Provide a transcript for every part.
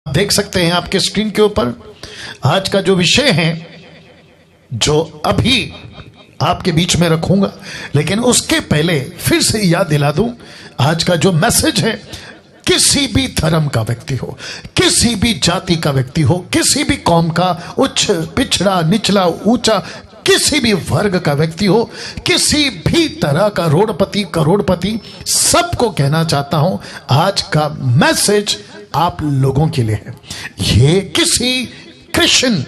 देख सकते हैं आपके स्क्रीन के ऊपर आज का जो विषय है, जो अभी आपके बीच में रखूंगा, लेकिन उसके पहले फिर से याद दिला दूं, आज का जो मैसेज है, किसी भी धर्म का व्यक्ति हो, किसी भी जाति का व्यक्ति हो, किसी भी कौम का, उच्च पिछड़ा निचला ऊंचा, किसी भी वर्ग का व्यक्ति हो, किसी भी तरह का रोडपति करोड़पति, सबको कहना चाहता हूं आज का मैसेज आप लोगों के लिए है। ये किसी क्रिश्चियन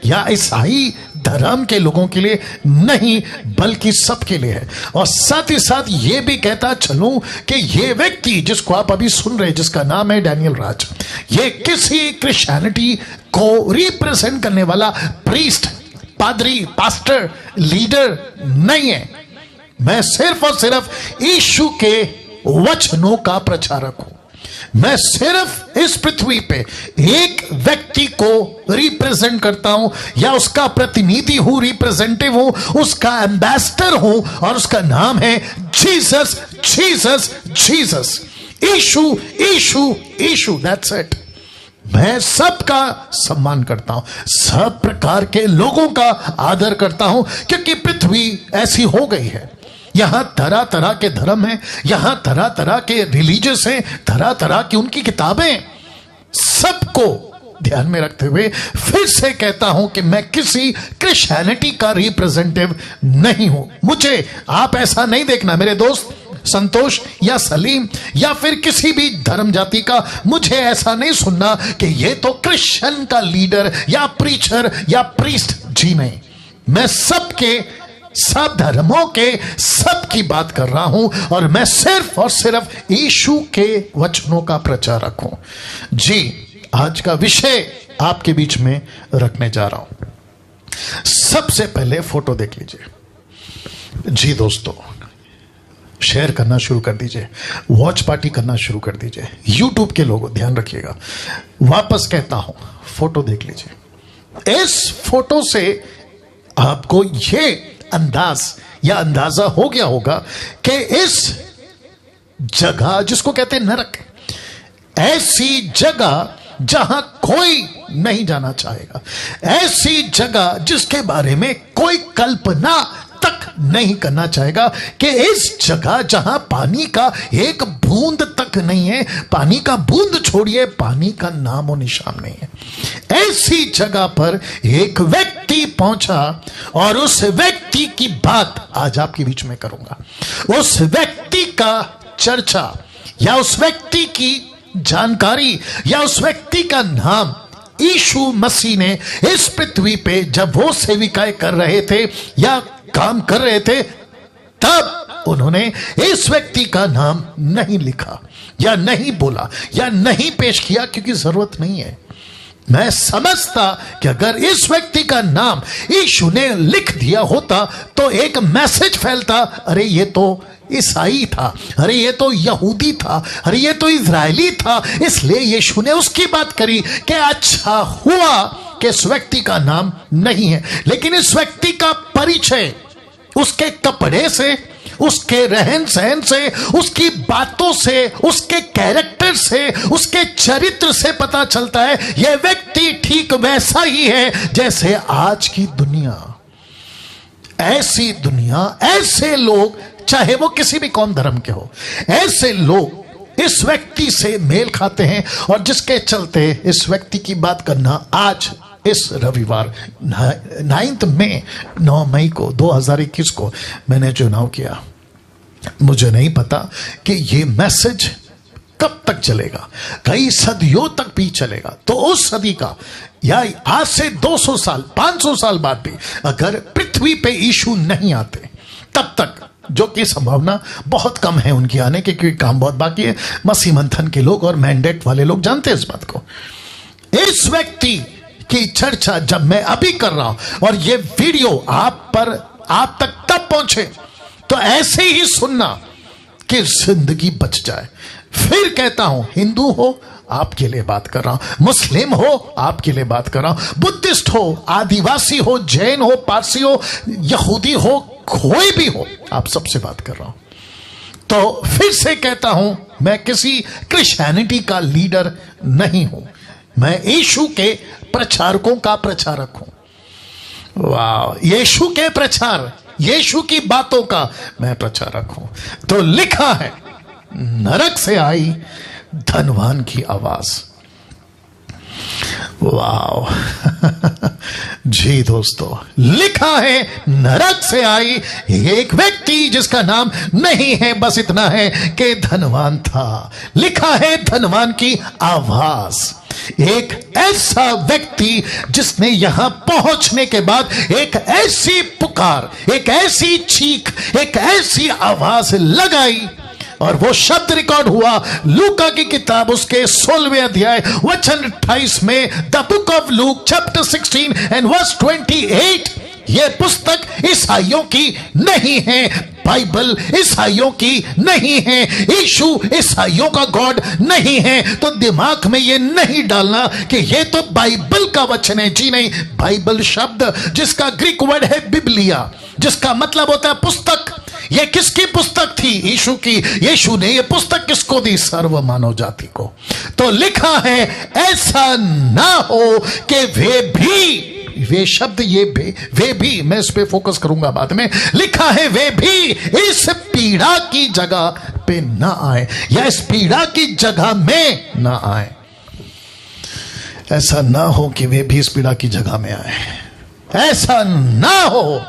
या ईसाई धर्म के लोगों के लिए नहीं, बल्कि सबके लिए है। और साथ ही साथ ये भी कहता चलूं कि ये व्यक्ति जिसको आप अभी सुन रहे हैं, जिसका नाम है डैनियल राज, ये किसी क्रिश्चियनिटी को रिप्रेजेंट करने वाला प्रीस्ट, पादरी, पास्टर, लीडर नहीं है। मैं सिर्फ और सिर्फ यीशु के वचनों का प्रचारक हूं। मैं सिर्फ इस पृथ्वी पे एक व्यक्ति को रिप्रेजेंट करता हूं, या उसका प्रतिनिधि हूं, रिप्रेजेंटेटिव हूं, उसका एम्बेसडर हूं, और उसका नाम है जीसस, जीसस, जीसस, यीशु, यीशु, यीशु। That's it. मैं सबका सम्मान करता हूं, सब प्रकार के लोगों का आदर करता हूं, क्योंकि पृथ्वी ऐसी हो गई है। यहां तरह तरह के धर्म हैं, यहां तरह तरह के रिलीजियस हैं, तरह तरह की उनकी किताबें। सबको ध्यान में रखते हुए फिर से कहता हूं कि मैं किसी क्रिश्चियनिटी का रिप्रेजेंटेटिव नहीं हूं। मुझे आप ऐसा नहीं देखना मेरे दोस्त संतोष या सलीम या फिर किसी भी धर्म जाति का, मुझे ऐसा नहीं सुनना कि ये तो क्रिश्चियन का लीडर या प्रीचर या प्रीस्ट। जी नहीं, मैं सबके, सब धर्मों के, सब की बात कर रहा हूं, और मैं सिर्फ और सिर्फ यीशु के वचनों का प्रचारक हूं। जी, आज का विषय आपके बीच में रखने जा रहा हूं। सबसे पहले फोटो देख लीजिए। जी दोस्तों, शेयर करना शुरू कर दीजिए, वॉच पार्टी करना शुरू कर दीजिए। यूट्यूब के लोगों ध्यान रखिएगा, वापस कहता हूं, फोटो देख लीजिए। इस फोटो से आपको ये अंदाज या अंदाजा हो गया होगा कि इस जगह जिसको कहते हैं नरक, ऐसी जगह जहां कोई नहीं जाना चाहेगा, ऐसी जगह जिसके बारे में कोई कल्पना तक नहीं करना चाहेगा, कि इस जगह जहां पानी का एक बूंद तक नहीं है, पानी का बूंद छोड़िए, पानी का नामो निशान नहीं है, ऐसी जगह पर एक व्यक्ति पहुंचा, और उस व्यक्ति की बात आज आपके बीच में करूंगा। उस व्यक्ति का चर्चा या उस व्यक्ति की जानकारी या उस व्यक्ति का नाम यीशु मसीह ने इस पृथ्वी पे जब वो सेविकाएं कर रहे थे या काम कर रहे थे, तब उन्होंने इस व्यक्ति का नाम नहीं लिखा या नहीं बोला या नहीं पेश किया, क्योंकि जरूरत नहीं है। मैं समझता कि अगर इस व्यक्ति का नाम यीशु ने लिख दिया होता तो एक मैसेज फैलता, अरे ये तो ईसाई था, अरे ये तो यहूदी था, अरे ये तो इजरायली था, इसलिए यीशु ने उसकी बात करी कि अच्छा हुआ कि इस व्यक्ति का नाम नहीं है। लेकिन इस व्यक्ति का परिचय उसके कपड़े से, उसके रहन सहन से, उसकी बातों से, उसके कैरेक्टर से, उसके चरित्र से पता चलता है यह व्यक्ति ठीक वैसा ही है जैसे आज की दुनिया। ऐसी दुनिया, ऐसे लोग, चाहे वो किसी भी कौम धर्म के हो, ऐसे लोग इस व्यक्ति से मेल खाते हैं, और जिसके चलते इस व्यक्ति की बात करना आज इस रविवार 9 मई को 2021 को मैंने चुनाव किया। मुझे नहीं पता कि ये मैसेज कब तक चलेगा, कई सदियों तक भी चलेगा। तो उस सदी का या आज से 200 साल 500 साल बाद भी अगर पृथ्वी पे यीशु नहीं आते, तब तक, जो कि संभावना बहुत कम है उनकी आने की, क्योंकि काम बहुत बाकी है, मसीह मंथन के लोग और मैंडेट वाले लोग जानते हैं इस बात को। इस व्यक्ति की चर्चा जब मैं अभी कर रहा हूं और ये वीडियो आप तक तब पहुंचे तो ऐसे ही सुनना कि जिंदगी बच जाए। फिर कहता हूं, हिंदू हो आपके लिए बात कर रहा हूं, मुस्लिम हो आपके लिए बात कर रहा हूं, बुद्धिस्ट हो, आदिवासी हो, जैन हो, पारसी हो, यहूदी हो, कोई भी हो, आप सबसे बात कर रहा हूं। तो फिर से कहता हूं, मैं किसी क्रिश्चियनिटी का लीडर नहीं हूं। मैं यीशु के प्रचारकों का प्रचारक हूं। वाह, यीशु के प्रचार, यीशु की बातों का मैं प्रचारक हूं। तो लिखा है नरक से आई धनवान की आवाज। वाह जी दोस्तों, लिखा है नरक से आई एक व्यक्ति जिसका नाम नहीं है, बस इतना है कि धनवान था। लिखा है धनवान की आवाज, एक ऐसा व्यक्ति जिसने यहां पहुंचने के बाद एक ऐसी पुकार, एक ऐसी चीख, एक ऐसी आवाज लगाई, और वो शब्द रिकॉर्ड हुआ लूका की किताब उसके 16वें अध्याय वचन 28 में, the book of Luke chapter 16 and verse 28। ये पुस्तक ईसाइयों की नहीं है, बाइबल ईसाइयों की नहीं है, यीशु ईसाइयों का गॉड नहीं है। तो दिमाग में ये नहीं डालना कि ये तो बाइबल का वचन है। जी नहीं, बाइबल शब्द जिसका ग्रीक वर्ड है बिब्लिया, जिसका मतलब होता है पुस्तक। ये किसकी पुस्तक थी? यीशु की। यीशु ने ये पुस्तक किसको दी? सर्व मानव जाति को। तो लिखा है ऐसा ना हो कि वे शब्द, ये वे भी, मैं इस पे फोकस करूंगा बाद में। लिखा है वे भी इस पीड़ा की जगह पे ना आए, या इस पीड़ा की जगह में ना आए। ऐसा ना हो कि वे भी इस पीड़ा की जगह में आए। ऐसा ना हो।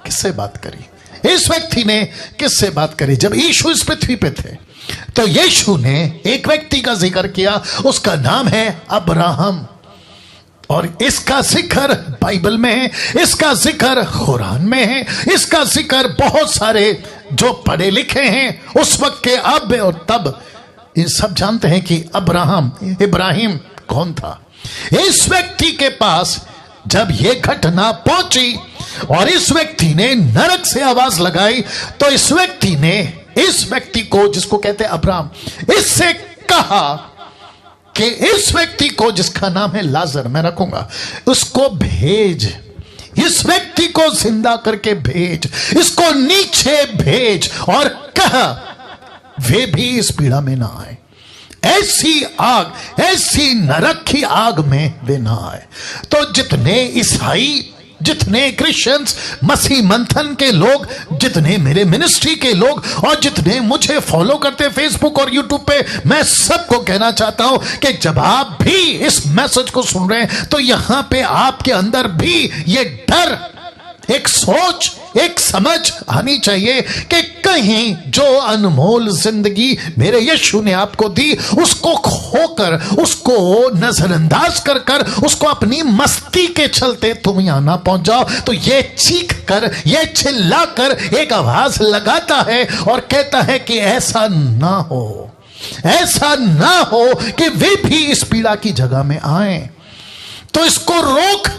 किससे बात करी इस व्यक्ति ने? किससे बात करी? जब यीशु इस पृथ्वी पे थे तो यीशु ने एक व्यक्ति का जिक्र किया, उसका नाम है अब्राहम। और इसका जिक्र बाइबल में है, इसका जिक्र कुरान में है, इसका जिक्र बहुत सारे जो पढ़े लिखे हैं उस वक्त के अब और तब, ये सब जानते हैं कि इब्राहिम कौन था। इस व्यक्ति के पास जब यह घटना पहुंची और इस व्यक्ति ने नरक से आवाज लगाई, तो इस व्यक्ति ने इस व्यक्ति को, जिसको कहते हैं अब्राहम, इससे कहा कि इस व्यक्ति को, जिसका नाम है लाजर, मैं रखूंगा, उसको भेज, इस व्यक्ति को जिंदा करके भेज, इसको नीचे भेज और कहा वे भी इस पीड़ा में ना आए। ऐसी आग, ऐसी नरक की आग में वे ना आए। तो जितने ईसाई, जितने क्रिश्चियंस, मसीह मंथन के लोग, जितने मेरे मिनिस्ट्री के लोग और जितने मुझे फॉलो करते फेसबुक और यूट्यूब पे, मैं सबको कहना चाहता हूं कि जब आप भी इस मैसेज को सुन रहे हैं तो यहां पे आपके अंदर भी ये डर, एक सोच, एक समझ आनी चाहिए कि कहीं जो अनमोल जिंदगी मेरे यीशु ने आपको दी, उसको खोकर, उसको नजरअंदाज कर कर, उसको अपनी मस्ती के चलते तुम यहां ना पहुंच जाओ। तो ये चीख कर, ये चिल्ला कर एक आवाज लगाता है और कहता है कि ऐसा ना हो, ऐसा ना हो कि वे भी इस पीड़ा की जगह में आए। तो इसको रोक।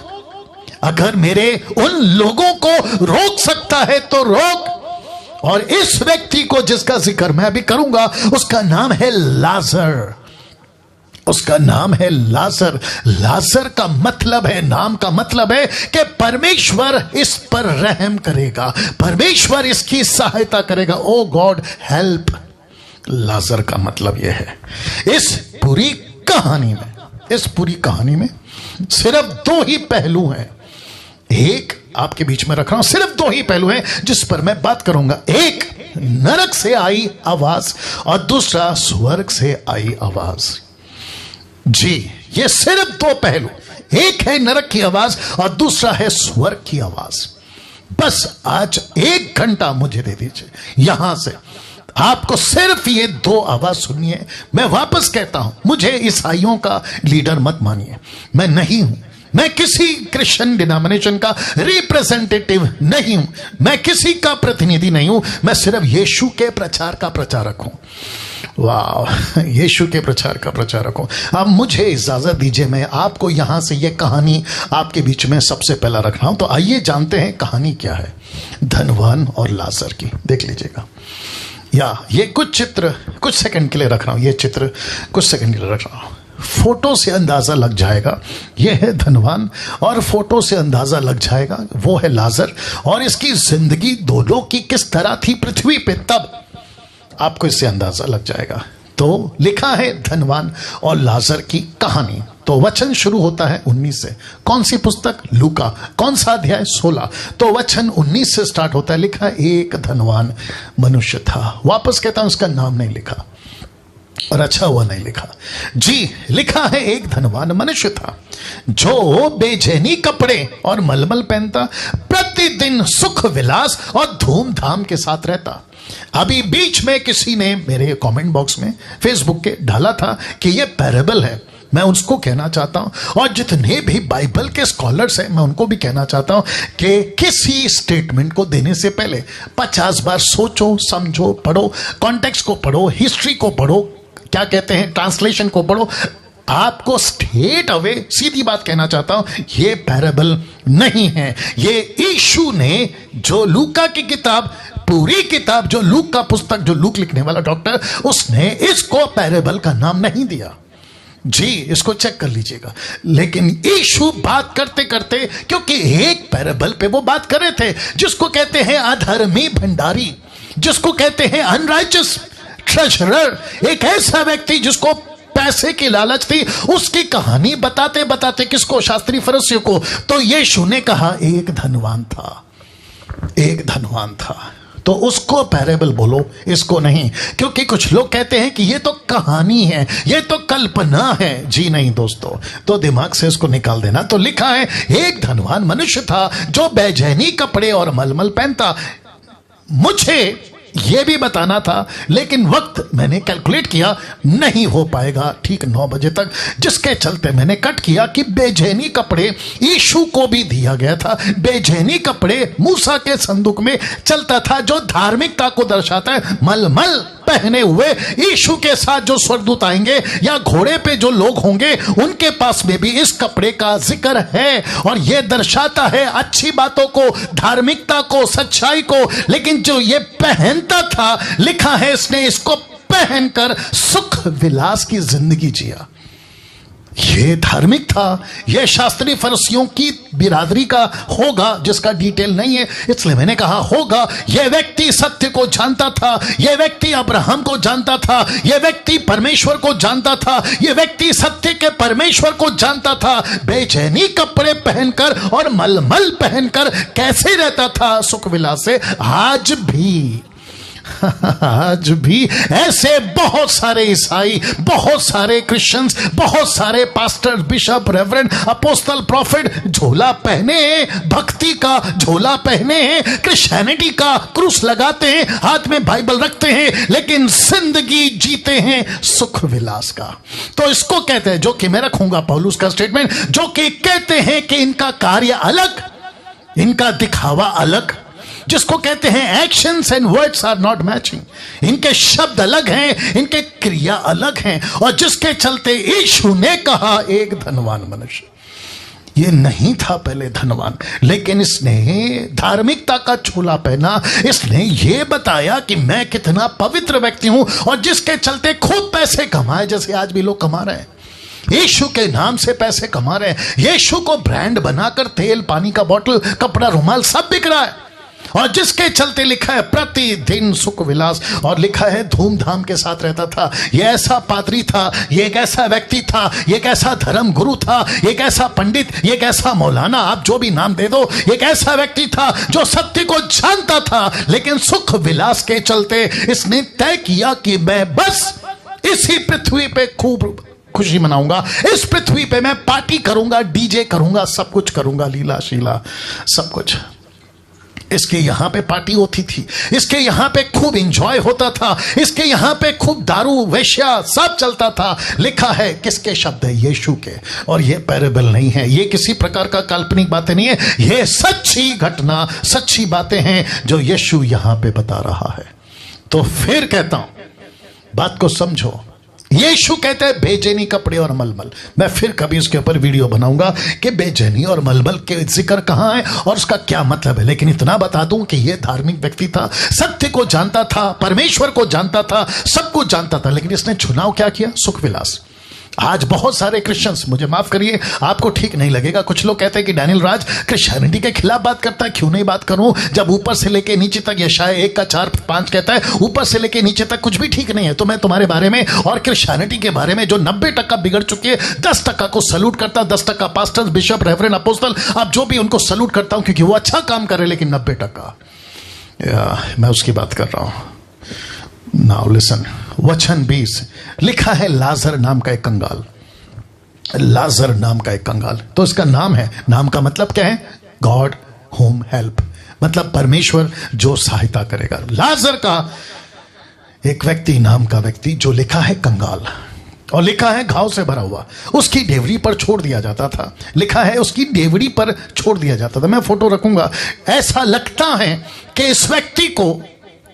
अगर मेरे उन लोगों को रोक सकता है तो रोक। और इस व्यक्ति को जिसका जिक्र मैं अभी करूंगा, उसका नाम है लाजर। उसका नाम है लाजर। लाजर का मतलब है, नाम का मतलब है कि परमेश्वर इस पर रहम करेगा, परमेश्वर इसकी सहायता करेगा। ओ गॉड हेल्प। लाजर का मतलब यह है। इस पूरी कहानी में सिर्फ दो ही पहलू हैं। एक आपके बीच में रख रहा हूं, सिर्फ दो ही पहलू हैं जिस पर मैं बात करूंगा। एक नरक से आई आवाज और दूसरा स्वर्ग से आई आवाज। जी, ये सिर्फ दो पहलू, एक है नरक की आवाज और दूसरा है स्वर्ग की आवाज। बस आज 1 घंटा मुझे दे दीजिए, यहां से आपको सिर्फ ये 2 आवाज सुननी है। मैं वापस कहता हूं, मुझे ईसाइयों का लीडर मत मानिए, मैं नहीं हूं। मैं किसी क्रिश्चियन डिनोमिनेशन का रिप्रेजेंटेटिव नहीं हूं, मैं किसी का प्रतिनिधि नहीं हूं। मैं सिर्फ यीशु के प्रचार का प्रचारक हूं। वाह, यीशु के प्रचार का प्रचारक हूं। अब मुझे इजाजत दीजिए, मैं आपको यहां से ये कहानी आपके बीच में सबसे पहला रख रहा हूं। तो आइए जानते हैं कहानी क्या है धनवान और लाजर की। देख लीजिएगा, या ये कुछ चित्र कुछ सेकंड के लिए रख रहा हूं, ये चित्र कुछ सेकंड के लिए रख रहा हूं। फोटो से अंदाजा लग जाएगा यह है धनवान, और फोटो से अंदाजा लग जाएगा वो है लाजर, और इसकी जिंदगी दोनों की किस तरह थी पृथ्वी पे, तब आपको इससे अंदाजा लग जाएगा। तो लिखा है धनवान और लाजर की कहानी। तो वचन शुरू होता है 19 से। कौन सी पुस्तक? लूका। कौन सा अध्याय? 16। तो वचन 19 से स्टार्ट होता है। लिखा एक धनवान मनुष्य था। वापस कहता हूं, उसका नाम नहीं लिखा और अच्छा हुआ नहीं लिखा जी। लिखा है एक धनवान मनुष्य था जो बेचैनी कपड़े और मलमल पहनता, प्रतिदिन सुख विलास और धूमधाम के साथ रहता। अभी बीच में किसी ने मेरे कमेंट बॉक्स में फेसबुक के डाला था कि यह पैरेबल है। मैं उसको कहना चाहता हूं, और जितने भी बाइबल के स्कॉलर्स हैं मैं उनको भी कहना चाहता हूं कि किसी स्टेटमेंट को देने से पहले 50 बार सोचो, समझो, पढ़ो, कॉन्टेक्स्ट को पढ़ो, हिस्ट्री को पढ़ो, क्या कहते हैं, ट्रांसलेशन को पढ़ो। आपको स्ट्रेट अवे सीधी बात कहना चाहता हूं, ये पैरेबल नहीं है। ये यीशु ने जो लूका की किताब, पूरी किताब जो लूक का पुस्तक, जो लूक लिखने वाला डॉक्टर, उसने इसको पैरेबल का नाम नहीं दिया जी। इसको चेक कर लीजिएगा। लेकिन यीशु बात करते करते, क्योंकि एक पैरेबल पे वो बात कर रहे थे जिसको कहते हैं अधर्मी भंडारी, जिसको कहते हैं अनराइचस ट्रेजरर, एक ऐसा व्यक्ति जिसको पैसे की लालच थी। उसकी कहानी बताते बताते किसको? शास्त्री फरीसियों को। तो यीशु ने कहा एक धनवान था, एक धनवान था। तो उसको पैरेबल बोलो, इसको नहीं। क्योंकि कुछ लोग कहते हैं कि ये तो कहानी है, ये तो कल्पना है। जी नहीं दोस्तों, तो दिमाग से इसको निकाल देना। तो लिखा है एक धनवान मनुष्य था जो बेचैनी कपड़े और मलमल पहनता। मुझे यह भी बताना था, लेकिन वक्त मैंने कैलकुलेट किया नहीं हो पाएगा ठीक 9 बजे तक, जिसके चलते मैंने कट किया कि बेचैनी कपड़े यीशु को भी दिया गया था। बेचैनी कपड़े मूसा के संदूक में चलता था, जो धार्मिकता को दर्शाता है। मलमल पहने हुए यीशु के साथ जो स्वर्गदूत आएंगे या घोड़े पे जो लोग होंगे, उनके पास में भी इस कपड़े का जिक्र है, और यह दर्शाता है अच्छी बातों को, धार्मिकता को, सच्चाई को। लेकिन जो ये पहनता था, लिखा है इसने इसको पहनकर सुख विलास की जिंदगी जिया। ये धार्मिक था, यह शास्त्री फरीसियों की बिरादरी का होगा, जिसका डिटेल नहीं है, इसलिए मैंने कहा होगा। यह व्यक्ति सत्य को जानता था, यह व्यक्ति अब्राहम को जानता था, यह व्यक्ति परमेश्वर को जानता था, यह व्यक्ति सत्य के परमेश्वर को जानता था। बेचैनी कपड़े पहनकर और मलमल पहनकर कैसे रहता था सुख विलास से। आज भी ऐसे बहुत सारे ईसाई, बहुत सारे क्रिश्चियंस, बहुत सारे pastor, bishop, reverend, apostle, profit झोला पहने, भक्ति का झोला पहने, क्रिश्चियनिटी का क्रूस लगाते हैं, हाथ में बाइबल रखते हैं, लेकिन जिंदगी जीते हैं सुख विलास का। तो इसको कहते हैं, जो कि मैं रखूंगा पौलुस का स्टेटमेंट, जो कि कहते हैं कि इनका कार्य अलग, इनका दिखावा अलग, जिसको कहते हैं actions and words are not matching. इनके शब्द अलग हैं, इनके क्रिया अलग हैं, और जिसके चलते यीशु ने कहा एक धनवान मनुष्य। ये नहीं था पहले धनवान, लेकिन इसने धार्मिकता का छोला पहना। इसने ये बताया कि मैं कितना पवित्र व्यक्ति हूं, और जिसके चलते खूब पैसे कमाए, जैसे आज भी लोग कमा रहे हैं। यीशु के नाम से पैसे कमा रहे हैं। यीशु को ब्रांड बनाकर तेल, पानी का बोतल, कपड़ा, रुमाल सब बिक रहा है, और जिसके चलते लिखा है प्रतिदिन सुख विलास, और लिखा है धूमधाम के साथ रहता था। यह ऐसा पादरी था, यह एक ऐसा व्यक्ति था, यह एक ऐसा धर्म गुरु था, एक ऐसा पंडित, एक ऐसा मौलाना, आप जो भी नाम दे दो, एक ऐसा व्यक्ति था जो सत्य को जानता था। लेकिन सुख विलास के चलते इसने तय किया कि मैं बस इसी पृथ्वी पे खूब खुशी मनाऊंगा, इस पृथ्वी पे मैं पार्टी करूंगा, डीजे करूंगा, सब कुछ करूंगा, लीला शीला सब कुछ। इसके यहां पे पार्टी होती थी, इसके यहां पे खूब एंजॉय होता था, इसके यहां पे खूब दारू, वेश्या सब चलता था। लिखा है किसके शब्द है? यीशु के। और ये पैरेबल नहीं है, ये किसी प्रकार का काल्पनिक बातें नहीं है, ये सच्ची घटना, सच्ची बातें हैं जो यीशु यहां पे बता रहा है। तो फिर कहता हूं, बात को समझो। यीशु कहते हैं बेचैनी कपड़े और मलमल। मैं फिर कभी इसके ऊपर वीडियो बनाऊंगा कि बेचैनी और मलमल के जिक्र कहां है और उसका क्या मतलब है। लेकिन इतना बता दूं कि यह धार्मिक व्यक्ति था, सत्य को जानता था, परमेश्वर को जानता था, सब कुछ जानता था, लेकिन इसने चुनाव क्या किया? सुख विलास। आज बहुत सारे क्रिश्चियंस, मुझे माफ करिए, आपको ठीक नहीं लगेगा, कुछ लोग कहते हैं कि डैनियल राज क्रिश्चियनिटी के खिलाफ बात करता है। क्यों नहीं बात करूं, जब ऊपर से लेके नीचे तक यशाया 1:4-5 कहता है ऊपर से लेके नीचे तक कुछ भी ठीक नहीं है। तो मैं तुम्हारे बारे में और क्रिश्चियनिटी के बारे में जो 90% बिगड़ चुकी है, 10% को सल्यूट करता हूं। 10% पास्टर्स, बिशप, रेवरेंड, अपोस्टल, आप जो भी उनको सल्यूट करता हूं क्योंकि वो अच्छा काम कर रहे हैं। लेकिन 90% मैं उसकी बात कर रहा हूं। नाउ लिसन, वचन 20 लिखा है, लाजर नाम का एक कंगाल, लाजर नाम का एक कंगाल। तो इसका नाम है, नाम का मतलब क्या है? गॉड होम हेल्प, मतलब परमेश्वर जो सहायता करेगा। लाजर का एक व्यक्ति, नाम का व्यक्ति, जो लिखा है कंगाल, और लिखा है घाव से भरा हुआ, उसकी डेवरी पर छोड़ दिया जाता था। लिखा है उसकी डेवरी पर छोड़ दिया जाता था। मैं फोटो रखूंगा। ऐसा लगता है कि इस व्यक्ति को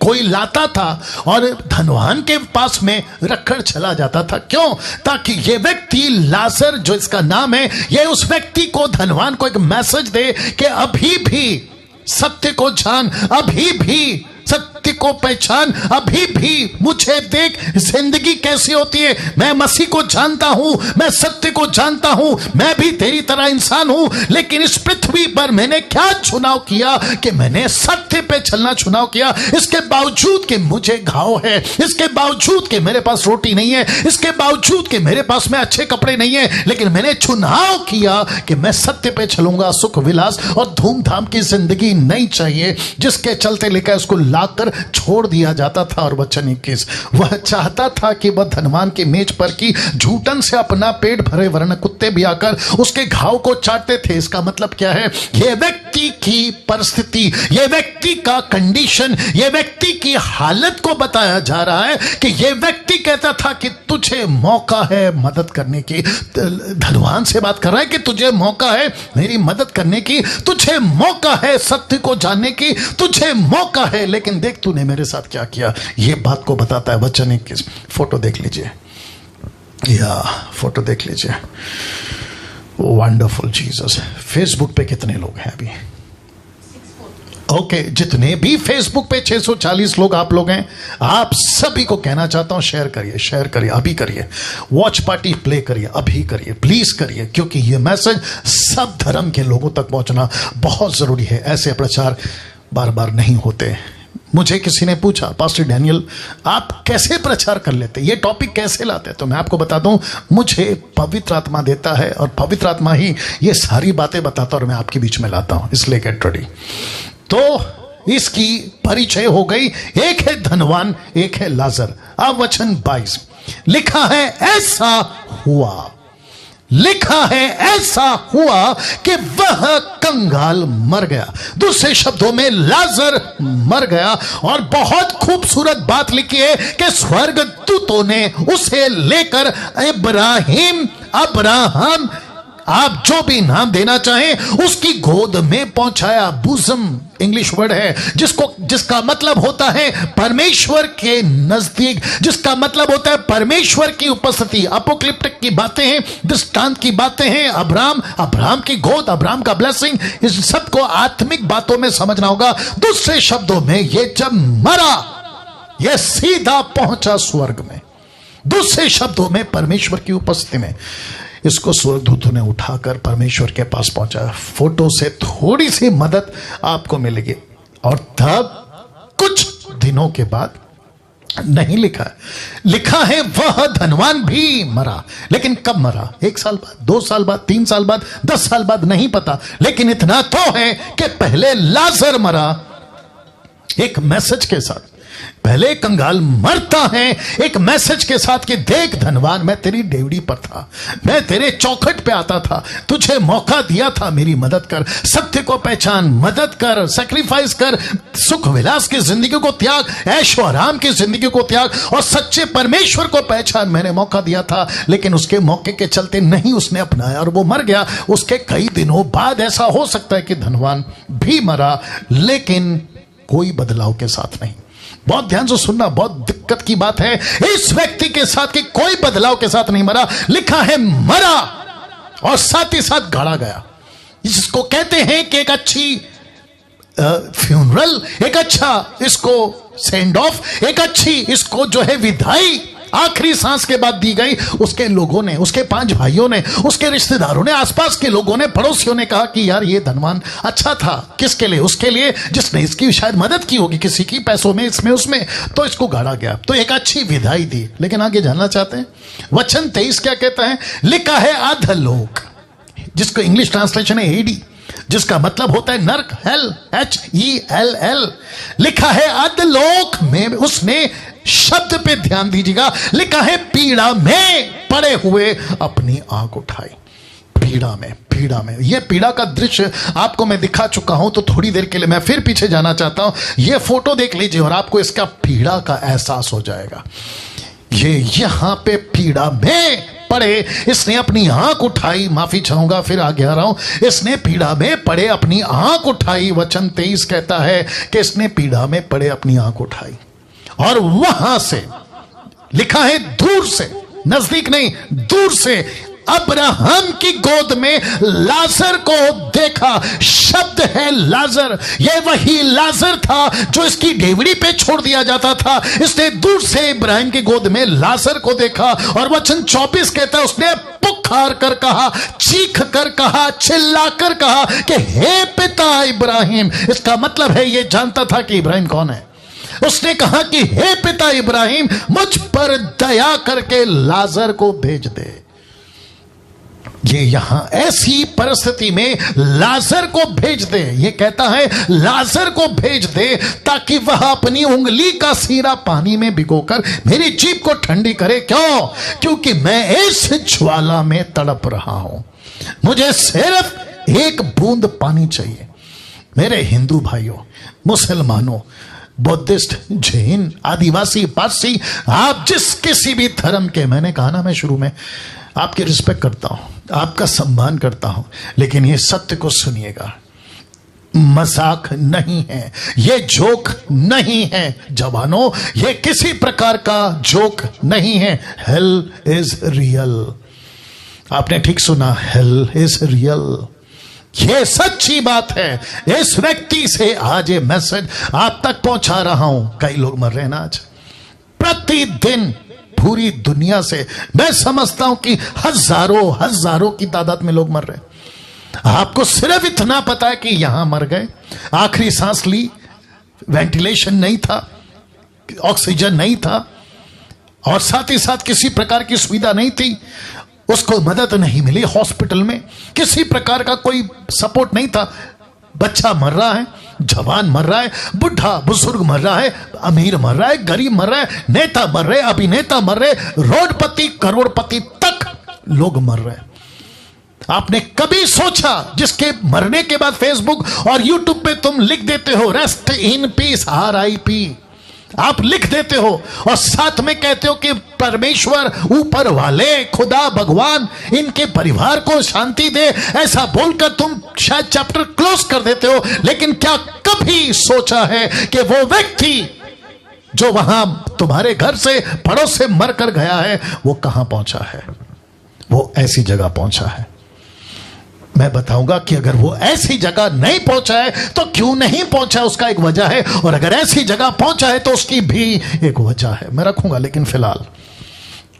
कोई लाता था और धनवान के पास में रखकर चला जाता था। क्यों? ताकि ये व्यक्ति लाजर, जो इसका नाम है, ये उस व्यक्ति को, धनवान को, एक मैसेज दे कि अभी भी सत्य को जान, अभी भी सत्य को पहचान, अभी भी मुझे देख जिंदगी कैसी होती है। मैं मसीह को जानता हूं, मैं सत्य को जानता हूं, मैं भी तेरी तरह इंसान हूं, लेकिन इस पृथ्वी पर मैंने क्या चुनाव किया कि मैंने सत्य पे चलना चुनाव किया। इसके बावजूद कि मुझे घाव है, इसके बावजूद कि मेरे पास रोटी नहीं है, इसके बावजूद कि मेरे पास में अच्छे कपड़े नहीं है, लेकिन मैंने चुनाव किया कि मैं सत्य पे चलूंगा। सुख विलास और धूमधाम की जिंदगी नहीं चाहिए, जिसके चलते लेकर उसको लाकर छोड़ दिया जाता था। और वचन 21, वह चाहता था कि वह धनवान के मेज पर की झूठन से अपना पेट भरे, वरन कुत्ते भी आकर उसके घाव को चाटते थे। इसका मतलब क्या है? यह व्यक्ति की परिस्थिति, यह व्यक्ति का कंडीशन, यह व्यक्ति की हालत को बताया जा रहा है कि यह व्यक्ति कहता था कि तुझे मौका है मदद करने की। धनवान से बात कर रहा है कि तुझे मौका है मेरी मदद करने की, तुझे मौका है सत्य को जानने की, तुझे मौका है। लेकिन देख तूने मेरे साथ क्या किया। यह बात को बताता है वचन 21। फोटो देख लीजिए, या फोटो देख लीजिए। Wonderful Jesus. फेसबुक पे कितने लोग हैं अभी? ओके, जितने भी फेसबुक पे 640 लोग आप लोग हैं, आप सभी को कहना चाहता हूं, शेयर करिए, शेयर करिए, अभी करिए। वॉच पार्टी प्ले करिए, अभी करिए, प्लीज करिए, क्योंकि यह मैसेज सब धर्म के लोगों तक पहुंचना बहुत जरूरी है। ऐसे प्रचार बार बार नहीं होते। मुझे किसी ने पूछा, पास्टर डैनियल आप कैसे प्रचार कर लेते, ये टॉपिक कैसे लाते? तो मैं आपको बता दूं, मुझे पवित्र आत्मा देता है और पवित्र आत्मा ही ये सारी बातें बताता और मैं आपके बीच में लाता हूं। इसलिए गेट रेडी। तो इसकी परिचय हो गई। एक है धनवान, एक है लाजर। अब वचन 22 लिखा है, ऐसा हुआ, लिखा है ऐसा हुआ कि वह कंगाल मर गया। दूसरे शब्दों में लाजर मर गया। और बहुत खूबसूरत बात लिखी है कि स्वर्गदूतों ने उसे लेकर इब्राहिम, अब्राहम, आप जो भी नाम देना चाहें, उसकी गोद में पहुंचाया। बुज़म इंग्लिश वर्ड है जिसका मतलब होता है परमेश्वर के नजदीक, जिसका मतलब होता है परमेश्वर की उपस्थिति। अपोक्लिप्टिक की बातें हैं, दृष्टांत की बातें हैं। अब्राहम की गोद, अब्राहम का ब्लेसिंग, इस सबको आत्मिक बातों में समझना होगा। दूसरे शब्दों में, ये जब मरा, यह सीधा पहुंचा स्वर्ग में। दूसरे शब्दों में, परमेश्वर की उपस्थिति में इसको स्वर्गदूतों ने उठाकर परमेश्वर के पास पहुंचा। फोटो से थोड़ी सी मदद आपको मिलेगी। और तब कुछ दिनों के बाद, नहीं लिखा है, लिखा है वह धनवान भी मरा। लेकिन कब मरा? 1 साल बाद, 2 साल बाद, 3 साल बाद, 10 साल बाद, नहीं पता। लेकिन इतना तो है कि पहले लाजर मरा एक मैसेज के साथ। पहले कंगाल मरता है एक मैसेज के साथ कि देख धनवान, मैं तेरी डेवड़ी पर था, मैं तेरे चौखट पे आता था, तुझे मौका दिया था, मेरी मदद कर, सत्य को पहचान, मदद कर, सैक्रिफाइस कर, सुख विलास की जिंदगी को त्याग, ऐशो आराम की जिंदगी को त्याग और सच्चे परमेश्वर को पहचान। मैंने मौका दिया था, लेकिन उसके मौके के चलते नहीं उसने अपनाया और वो मर गया। उसके कई दिनों बाद ऐसा हो सकता है कि धनवान भी मरा, लेकिन कोई बदलाव के साथ नहीं। बहुत ध्यान से सुनना, बहुत दिक्कत की बात है इस व्यक्ति के साथ कि कोई बदलाव के साथ नहीं मरा। लिखा है मरा और साथ ही साथ गाड़ा गया। जिसको कहते हैं कि एक अच्छी फ्यूनरल, एक अच्छा इसको सेंड ऑफ, एक अच्छी इसको जो है विदाई आखिरी सांस के बाद दी गई, उसके लोगों ने, उसके 5 भाइयों ने, उसके रिश्तेदारों ने, आसपास के लोगों ने, पड़ोसियों ने कहा कि यार ये धनवान अच्छा था। किसके लिए? उसके लिए जिसने इसकी शायद मदद की होगी, किसी की पैसों में, इसमें उसमें, तो इसको गाड़ा गया। तो एक अच्छी विदाई दी। लेकिन आगे जानना चाहते हैं वचन 23 क्या कहता है? लिखा है अधोलोक, जिसको इंग्लिश ट्रांसलेशन है एडी, जिसका मतलब होता है नरक, हेल, HELL। लिखा है अधोलोक में उसने, शब्द पे ध्यान दीजिएगा, लिखा है पीड़ा में पड़े हुए अपनी आंख उठाई। पीड़ा में, पीड़ा में। यह पीड़ा का दृश्य आपको मैं दिखा चुका हूं, तो थोड़ी देर के लिए मैं फिर पीछे जाना चाहता हूं। यह फोटो देख लीजिए और आपको इसका पीड़ा का एहसास हो जाएगा। ये यहां पे पीड़ा में पड़े, इसने अपनी आंख उठाई, माफी चाहूंगा फिर आगे आ रहा हूं, इसने पीड़ा में पड़े अपनी आंख उठाई। वचन 23 कहता है कि इसने पीड़ा में पड़े अपनी आंख उठाई, और वहां से लिखा है दूर से, नजदीक नहीं, दूर से अब्राहम की गोद में लाजर को देखा। शब्द है लाजर, यह वही लाजर था जो इसकी डेवड़ी पे छोड़ दिया जाता था। इसने दूर से इब्राहिम की गोद में लाजर को देखा, और वचन 24 कहता है उसने पुकार कर कहा, चीख कर कहा, चिल्ला कर कहा कि हे पिता इब्राहिम। इसका मतलब है यह जानता था कि इब्राहिम कौन है। उसने कहा कि हे पिता इब्राहिम, मुझ पर दया करके लाजर को भेज दे। ये यहां ऐसी परिस्थिति में लाजर को भेज दे, ये कहता है लाजर को भेज दे ताकि वह अपनी उंगली का सीरा पानी में भिगोकर मेरी जीभ को ठंडी करे। क्यों? क्योंकि मैं इस ज्वाला में तड़प रहा हूं, मुझे सिर्फ एक बूंद पानी चाहिए। मेरे हिंदू भाइयों, मुसलमानों, बुद्धिस्ट, जैन, आदिवासी, पारसी, आप जिस किसी भी धर्म के, मैंने कहा ना मैं शुरू में आपकी रिस्पेक्ट करता हूं, आपका सम्मान करता हूं, लेकिन ये सत्य को सुनिएगा, मजाक नहीं है, ये जोक नहीं है जवानों, ये किसी प्रकार का जोक नहीं है। Hell is real. आपने ठीक सुना, हेल इज रियल। ये सच्ची बात है। इस व्यक्ति से आज ये मैसेज आप तक पहुंचा रहा हूं। कई लोग मर रहे हैं ना आज, प्रतिदिन पूरी दुनिया से मैं समझता हूं कि हजारों की तादाद में लोग मर रहे हैं। आपको सिर्फ इतना पता है कि यहां मर गए, आखिरी सांस ली, वेंटिलेशन नहीं था, ऑक्सीजन नहीं था, और साथ ही साथ किसी प्रकार की सुविधा नहीं थी, उसको मदद नहीं मिली हॉस्पिटल में, किसी प्रकार का कोई सपोर्ट नहीं था। बच्चा मर रहा है, जवान मर रहा है, बुढ़ा बुजुर्ग मर रहा है, अमीर मर रहा है, गरीब मर रहा है, नेता मर रहे, अभिनेता मर रहे, रोडपति करोड़पति तक लोग मर रहे हैं। आपने कभी सोचा जिसके मरने के बाद फेसबुक और यूट्यूब पे तुम लिख देते हो रेस्ट इन पीस, RIP, आप लिख देते हो और साथ में कहते हो कि परमेश्वर, ऊपर वाले, खुदा, भगवान इनके परिवार को शांति दे, ऐसा बोलकर तुम शायद चैप्टर क्लोज कर देते हो। लेकिन क्या कभी सोचा है कि वो व्यक्ति जो वहां तुम्हारे घर से, पड़ोस से मर कर गया है, वो कहां पहुंचा है? वो ऐसी जगह पहुंचा है। मैं बताऊंगा कि अगर वो ऐसी जगह नहीं पहुंचा है तो क्यों नहीं पहुंचा, उसका एक वजह है, और अगर ऐसी जगह पहुंचा है तो उसकी भी एक वजह है। मैं रखूंगा, लेकिन फिलहाल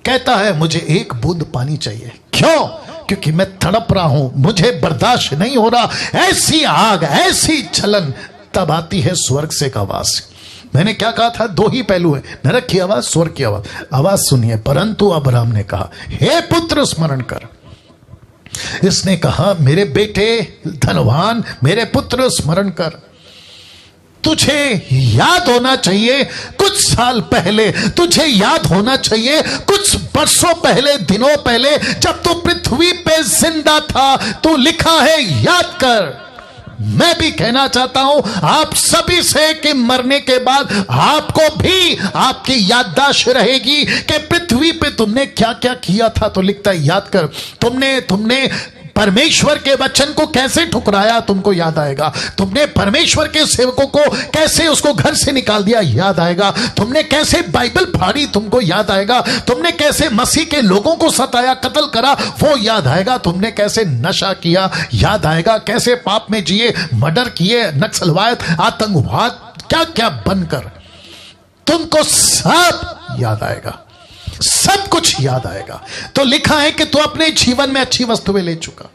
कहता है मुझे एक बूंद पानी चाहिए। क्यों? क्योंकि मैं तड़प रहा हूं, मुझे बर्दाश्त नहीं हो रहा। ऐसी आग, ऐसी जलन, तब आती है स्वर्ग से एक आवाज। मैंने क्या कहा था? 2 ही पहलू है, नरक की आवाज, स्वर्ग की आवाज। आवाज सुनिए। परंतु अब्राहम ने कहा, हे पुत्र स्मरण कर। इसने कहा, मेरे बेटे धनवान, मेरे पुत्र स्मरण कर, तुझे याद होना चाहिए कुछ साल पहले, तुझे याद होना चाहिए कुछ बरसों पहले, दिनों पहले, जब तू पृथ्वी पे जिंदा था, तू लिखा है याद कर। मैं भी कहना चाहता हूं आप सभी से कि मरने के बाद आपको भी आपकी याददाश्त रहेगी कि पृथ्वी पे तुमने क्या क्या किया था। तो लिखता है याद कर। तुमने परमेश्वर के वचन को कैसे ठुकराया, तुमको याद आएगा। तुमने परमेश्वर के सेवकों को कैसे उसको घर से निकाल दिया, याद आएगा। तुमने कैसे बाइबल फाड़ी, तुमको याद आएगा। तुमने कैसे मसीह के लोगों को सताया, कत्ल करा, वो याद आएगा। तुमने कैसे नशा किया, याद आएगा। कैसे पाप में जिए, मर्डर किए, नक्सलवाद, आतंकवाद, क्या क्या बनकर, तुमको सब याद आएगा। सब कुछ याद आएगा। तो लिखा है कि तू अपने जीवन में अच्छी वस्तुएं ले चुका।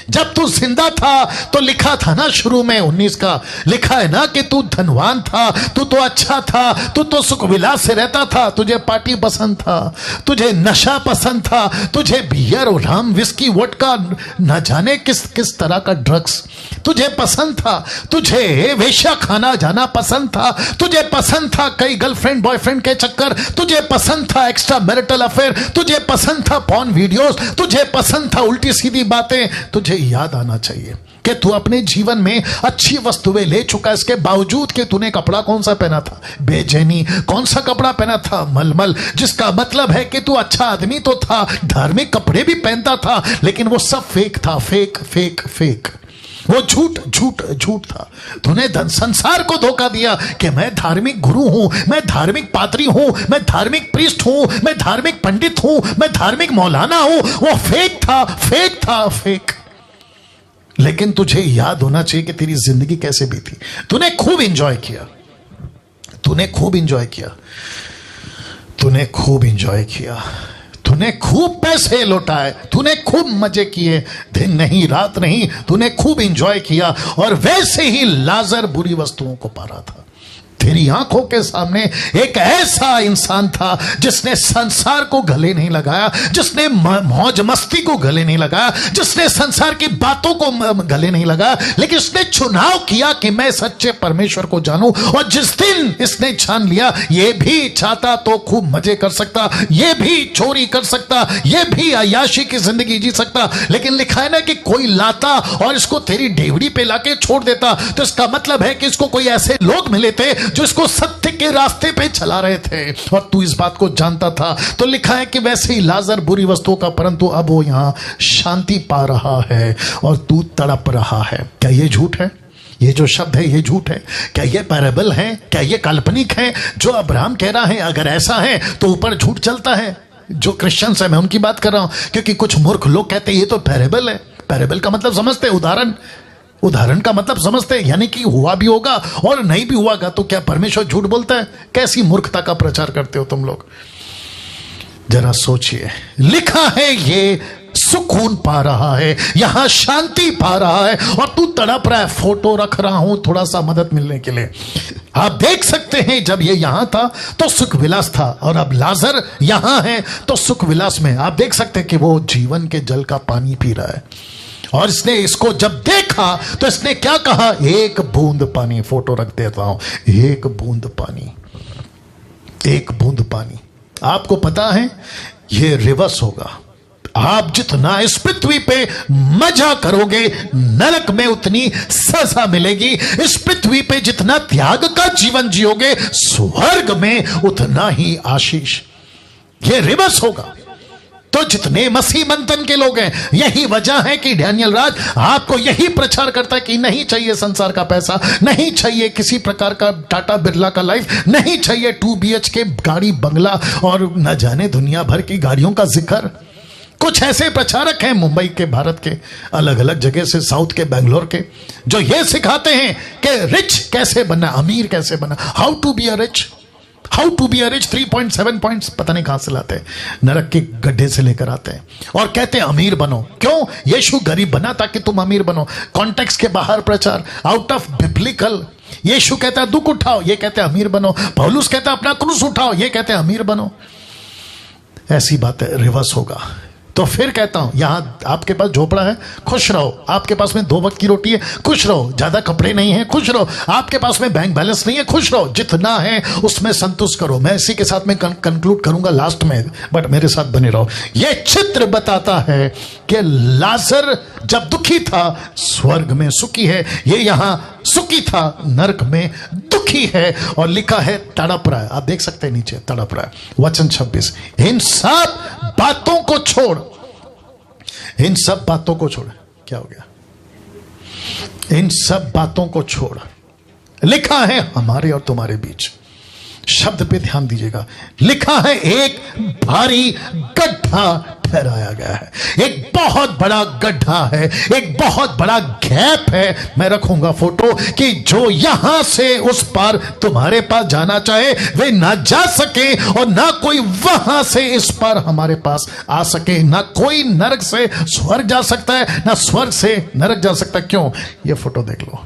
जब तू जिंदा था तो लिखा था ना शुरू में 19 का, लिखा है ना कि तू धनवान था, तू तो अच्छा था, तू तो सुख विलास से रहता था, तुझे पार्टी पसंद था, तुझे नशा पसंद था, तुझे बियर और राम विस्की वोडका न जाने किस किस तरह का ड्रग्स तुझे पसंद था, तुझे वेश्या खाना जाना पसंद था, तुझे पसंद था कई गर्लफ्रेंड बॉयफ्रेंड के चक्कर, तुझे पसंद था एक्स्ट्रा मैरिटल अफेयर, तुझे पसंद था पॉर्न वीडियोस, तुझे पसंद था उल्टी सीधी बातें। तुझे याद आना चाहिए कि तू अपने जीवन में अच्छी वस्तुएं ले चुका, इसके बावजूद कि तूने कपड़ा कौन सा पहना था, बेचैनी। कौन सा कपड़ा पहना था, मलमल, जिसका मतलब है कि तू अच्छा आदमी तो था, धार्मिक कपड़े भी पहनता था, लेकिन वो सब फेक था, फेक फेक फेक। वो झूठ झूठ झूठ था। तूने संसार को धोखा दिया कि मैं धार्मिक गुरु हूं, मैं धार्मिक पादरी हूं, मैं धार्मिक प्रीस्ट हूं, मैं धार्मिक पंडित हूं, मैं धार्मिक मौलाना हूं। वो फेक था, फेक था, फेक। लेकिन तुझे याद होना चाहिए कि तेरी जिंदगी कैसे बीती। तूने खूब एंजॉय किया, तूने खूब एंजॉय किया, तूने खूब एंजॉय किया, तूने खूब पैसे लौटाए, तूने खूब मजे किए, दिन नहीं रात नहीं, तूने खूब एंजॉय किया। और वैसे ही लाजर बुरी वस्तुओं को पा रहा था। तेरी आंखों के सामने एक ऐसा इंसान था जिसने संसार को गले नहीं लगाया, जिसने मौज मस्ती को गले नहीं लगाया, जिसने संसार की बातों को गले नहीं लगाया, लेकिन इसने चुनाव किया कि मैं सच्चे परमेश्वर को जानूं। और जिस दिन इसने जान लिया ये भी चाहता तो खूब मजे कर सकता, ये भी चोरी कर सकता, ये भी अय्याशी की जिंदगी जी सकता, लेकिन लिखा है ना कि कोई लाता और इसको तेरी डेवड़ी पे लाके छोड़ देता, तो इसका मतलब है कि इसको कोई ऐसे लोग मिले थे जो इसको सत्य के रास्ते पे चला रहे थे, और तू इस बात को जानता था। तो लिखा है कि वैसे ही लाजर बुरी वस्तुओं का, परंतु अब वो यहां शांति पा रहा है और तू तड़प रहा है। क्या ये झूठ है? ये जो शब्द है ये झूठ है? क्या ये पैराबल है? क्या ये काल्पनिक है जो अब्राहम कह रहा है? अगर ऐसा है तो ऊपर झूठ चलता है। जो क्रिश्चियंस है मैं उनकी बात कर रहा हूं, क्योंकि कुछ मूर्ख लोग कहते हैं ये तो पैराबल है। पैराबल का मतलब समझते, उदाहरण, उदाहरण का मतलब समझते, यानी कि हुआ भी होगा और नहीं भी हुआगा। तो क्या परमेश्वर झूठ बोलता है? कैसी मूर्खता का प्रचार करते हो तुम लोग, जरा सोचिए। लिखा है ये सुकून पा रहा है, यहां शांति पा रहा है, और तू तड़प रहा है। फोटो रख रहा हूं थोड़ा सा मदद मिलने के लिए। आप देख सकते हैं जब ये यहां था तो सुख विलास था, और अब लाजर यहां है तो सुख विलास में। आप देख सकते हैं कि वो जीवन के जल का पानी पी रहा है। और इसने इसको जब देखा तो इसने क्या कहा? एक बूंद पानी। फोटो रख देता हूं, एक बूंद पानी, एक बूंद पानी। आपको पता है ये रिवर्स होगा। आप जितना इस पृथ्वी पे मजा करोगे, नरक में उतनी सजा मिलेगी। इस पृथ्वी पे जितना त्याग का जीवन जियोगे, स्वर्ग में उतना ही आशीष। ये रिवर्स होगा। तो जितने मसीह मंथन के लोग हैं, यही वजह है कि डैनियल राज आपको यही प्रचार करता है कि नहीं चाहिए संसार का पैसा, नहीं चाहिए किसी प्रकार का टाटा बिरला का लाइफ, नहीं चाहिए 2 BHK गाड़ी बंगला और न जाने दुनिया भर की गाड़ियों का जिक्र। कुछ ऐसे प्रचारक हैं मुंबई के, भारत के अलग अलग जगह से, साउथ के, बेंगलोर के, जो ये सिखाते हैं कि रिच कैसे बनना, अमीर कैसे बनना, how to be a rich, how to be a rich. 3.7 points पता नहीं कहां से लाते हैं, नरक के गड्ढे से लेकर आते हैं, और कहते हैं अमीर बनो। क्यों? यीशु गरीब बना ताकि तुम अमीर बनो। कॉन्टेक्स्ट के बाहर प्रचार, आउट ऑफ बिब्लिकल। यीशु कहता है दुख उठाओ, ये कहते हैं अमीर बनो। पौलुस कहता है अपना क्रूस उठाओ, ये कहते हैं अमीर बनो। ऐसी बात है, रिवर्स होगा। तो फिर कहता हूं, यहां आपके पास झोपड़ा है, खुश रहो। आपके पास में 2 वक्त की रोटी है, खुश रहो। ज्यादा कपड़े नहीं है, खुश रहो। आपके पास में बैंक बैलेंस नहीं है, खुश रहो। जितना है उसमें संतुष्ट करो। मैं इसी के साथ में कंक्लूड करूंगा लास्ट में, बट मेरे साथ बने रहो। यह चित्र बताता है कि लाजर जब दुखी था स्वर्ग में सुखी है, ये यहां सुखी था नरक में दुखी है। और लिखा है तड़प रहा है। आप देख सकते हैं नीचे तड़प रहा है। वचन 26, इन सब बातों को छोड़, इन सब बातों को छोड़। क्या हो गया? इन सब बातों को छोड़। लिखा है हमारे और तुम्हारे बीच, शब्द पे ध्यान दीजिएगा। लिखा है एक भारी गड्ढा ठहराया गया है। एक बहुत बड़ा गड्ढा है, एक बहुत बड़ा गैप है। मैं रखूंगा फोटो कि जो यहां से उस पार तुम्हारे पास जाना चाहे वे ना जा सके, और ना कोई वहां से इस पार हमारे पास आ सके। ना कोई नरक से स्वर्ग जा सकता है, ना स्वर्ग से नरक जा सकता। क्यों? ये फोटो देख लो,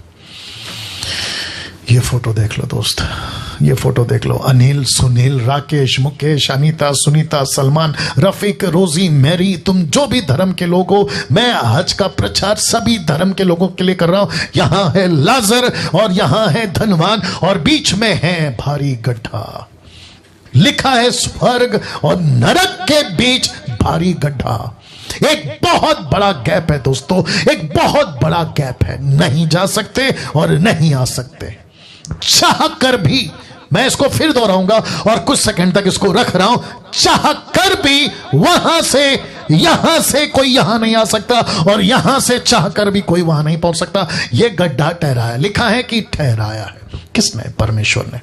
ये फोटो देख लो दोस्त, ये फोटो देख लो। अनिल, सुनील, राकेश, मुकेश, अनीता, सुनीता, सलमान, रफीक, रोजी, मैरी, तुम जो भी धर्म के लोग हो, मैं हज का प्रचार सभी धर्म के लोगों के लिए कर रहा हूं। यहां है लाजर और यहां है धनवान और बीच में है भारी गड्ढा। लिखा है स्वर्ग और नरक के बीच भारी गड्ढा। एक बहुत बड़ा गैप है दोस्तों, एक बहुत बड़ा गैप है। नहीं जा सकते और नहीं आ सकते। चाह कर भी, मैं इसको फिर दोहराऊंगा और कुछ सेकंड तक इसको रख रहा हूं, चाह कर भी वहां से कोई यहां नहीं आ सकता और यहां से चाह कर भी कोई वहां नहीं पहुंच सकता। यह गड्ढा ठहराया, लिखा है कि ठहराया है। किसने? परमेश्वर ने।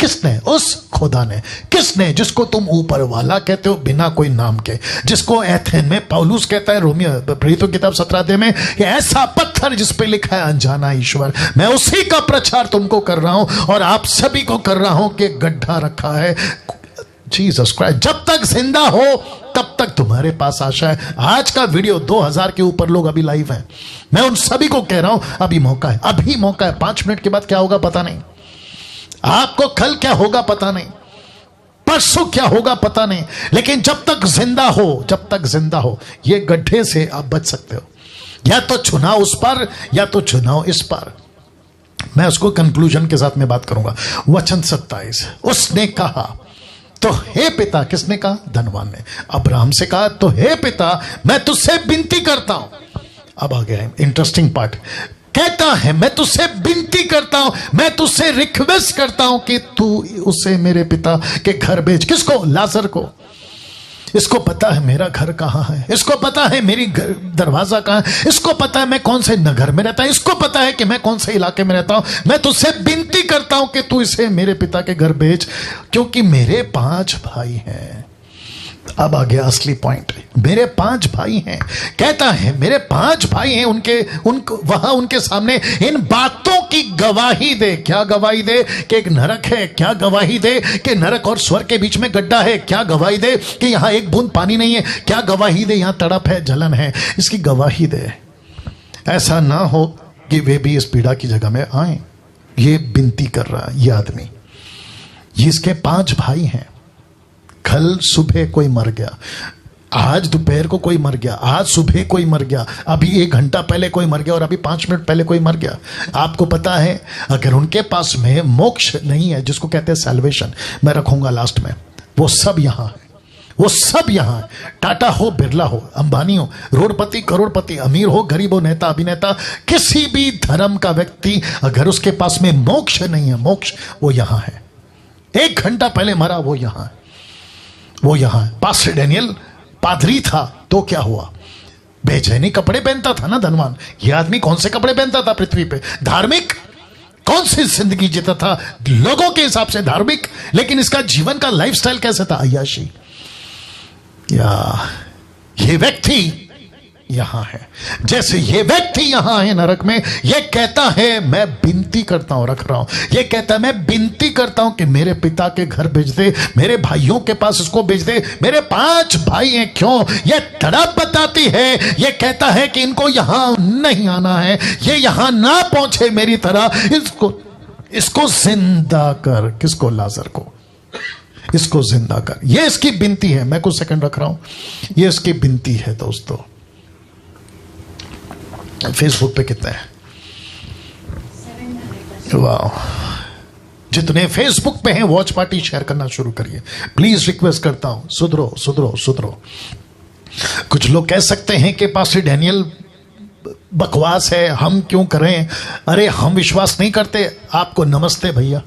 किसने? उस खुदा ने। किसने? जिसको तुम ऊपर वाला कहते हो बिना कोई नाम के, जिसको एथेन में पौलुस कहता है, रोमियो प्रेरितों की किताब 17 अध्याय में, कि ऐसा पत्थर जिस पे लिखा है अनजाना ईश्वर। मैं उसी का प्रचार तुमको कर रहा हूं और आप सभी को कर रहा हूं कि गड्ढा रखा है जीसस क्राइस्ट। जब तक जिंदा हो तब तक तुम्हारे पास आशा है। आज का वीडियो 2000 के ऊपर लोग अभी लाइव हैं। मैं उन सभी को कह रहा हूं अभी मौका है, अभी मौका है। 5 मिनट के बाद क्या होगा पता नहीं, आपको कल क्या होगा पता नहीं, परसों क्या होगा पता नहीं, लेकिन जब तक जिंदा हो, जब तक जिंदा हो, ये गड्ढे से आप बच सकते हो। या तो चुनाव उस पर या तो चुनाव इस पर। मैं उसको कंक्लूजन के साथ में बात करूंगा। वचन 27, उसने कहा तो हे पिता, किसने कहा? धनवान ने। अब्राहम से कहा तो हे पिता, मैं तुझसे विनती करता हूं। अब आ गया इंटरेस्टिंग पार्ट। कहता है मैं तुझसे विनती करता हूं, मैं तुझसे रिक्वेस्ट करता हूं कि तू उसे मेरे पिता के घर भेज। किसको? लाजर को। इसको पता है मेरा घर कहां है, इसको पता है मेरी दरवाजा कहां है, इसको पता है मैं कौन से नगर में रहता हूं, इसको पता है कि मैं कौन से इलाके में रहता हूं। मैं तुझसे विनती करता हूं कि तू इसे मेरे पिता के घर भेज, क्योंकि मेरे 5 भाई हैं। अब आ गया असली पॉइंट। मेरे 5 भाई हैं। कहता है मेरे 5 भाई हैं, वहां उनके सामने इन बातों की गवाही दे। क्या गवाही दे? कि एक नरक है। क्या गवाही दे? कि नरक और स्वर्ग के बीच में गड्ढा है। क्या गवाही दे? कि यहां एक बूंद पानी नहीं है। क्या गवाही दे? यहां तड़प है, जलन है। इसकी गवाही दे। ऐसा ना हो कि वे भी इस पीड़ा की जगह में आए। ये विनती कर रहा है ये आदमी। ये इसके 5 भाई हैं। कल सुबह कोई मर गया, आज दोपहर को कोई मर गया, आज सुबह कोई मर गया, अभी 1 घंटा पहले कोई मर गया और अभी 5 मिनट पहले कोई मर गया। आपको पता है अगर उनके पास में मोक्ष नहीं है, जिसको कहते हैं सैल्वेशन, मैं रखूंगा लास्ट में, वो सब यहां है। वो सब यहां है। टाटा हो, बिरला हो, अंबानी हो, रोडपति, करोड़पति, अमीर हो, गरीब हो, नेता, अभिनेता, किसी भी धर्म का व्यक्ति अगर उसके पास में मोक्ष नहीं है, मोक्ष वो यहां है। 1 घंटा पहले मरा, वो यहां है, वो यहां है। पास्टर डैनियल पादरी था तो क्या हुआ? बेचैनी कपड़े पहनता था ना धनवान। यह आदमी कौन से कपड़े पहनता था पृथ्वी पे? धार्मिक। कौन सी जिंदगी जीता था? लोगों के हिसाब से धार्मिक, लेकिन इसका जीवन का लाइफस्टाइल कैसा था? अय्याशी। या ये व्यक्ति यहां है, जैसे ये व्यक्ति यहां है नरक में। ये कहता है मैं विनती करता हूं, रख रहा हूं, ये कहता है मैं विनती करता हूं कि मेरे पिता के घर भेज दे, मेरे भाइयों के पास इसको भेज दे। मेरे 5 भाई हैं। क्यों? ये तड़प बताती है। ये कहता है कि इनको यहां नहीं आना है, ये यहां ना पहुंचे मेरी तरह। इसको जिंदा कर। किसको? लाजर को। इसको जिंदा कर। ये इसकी विनती है। मैं कुछ सेकंड रख रहा हूं। ये इसकी विनती है दोस्तों। फेसबुक पे कितने हैं? वाह, जितने फेसबुक पे हैं वॉच पार्टी शेयर करना शुरू करिए प्लीज। रिक्वेस्ट करता हूं, सुधरो सुधरो सुधरो। कुछ लोग कह सकते हैं कि पास्टर डैनियल बकवास है, हम क्यों करें? अरे हम विश्वास नहीं करते। आपको नमस्ते भैया,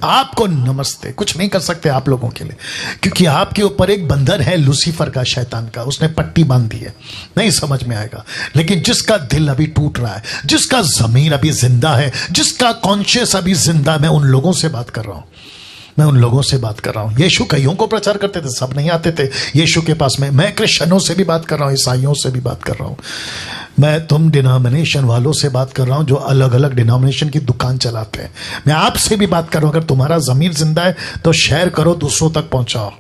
आपको नमस्ते। कुछ नहीं कर सकते आप लोगों के लिए, क्योंकि आपके ऊपर एक बंधन है लूसीफर का, शैतान का। उसने पट्टी बांध दी है, नहीं समझ में आएगा। लेकिन जिसका दिल अभी टूट रहा है, जिसका जमीर अभी जिंदा है, जिसका कॉन्शियस अभी जिंदा, मैं उन लोगों से बात कर रहा हूं। मैं उन लोगों से बात कर रहा हूं। यीशु कईयों को प्रचार करते थे, सब नहीं आते थे यीशु के पास में। मैं क्रिश्चियनों से भी बात कर रहा हूं, ईसाइयों से भी बात कर रहा हूं, मैं तुम डिनोमिनेशन वालों से बात कर रहा हूं जो अलग अलग डिनोमिनेशन की दुकान चलाते हैं। मैं आपसे भी बात कर रहा हूं, अगर तुम्हारा ज़मीर जिंदा है तो शेयर करो, दूसरों तक पहुंचाओ।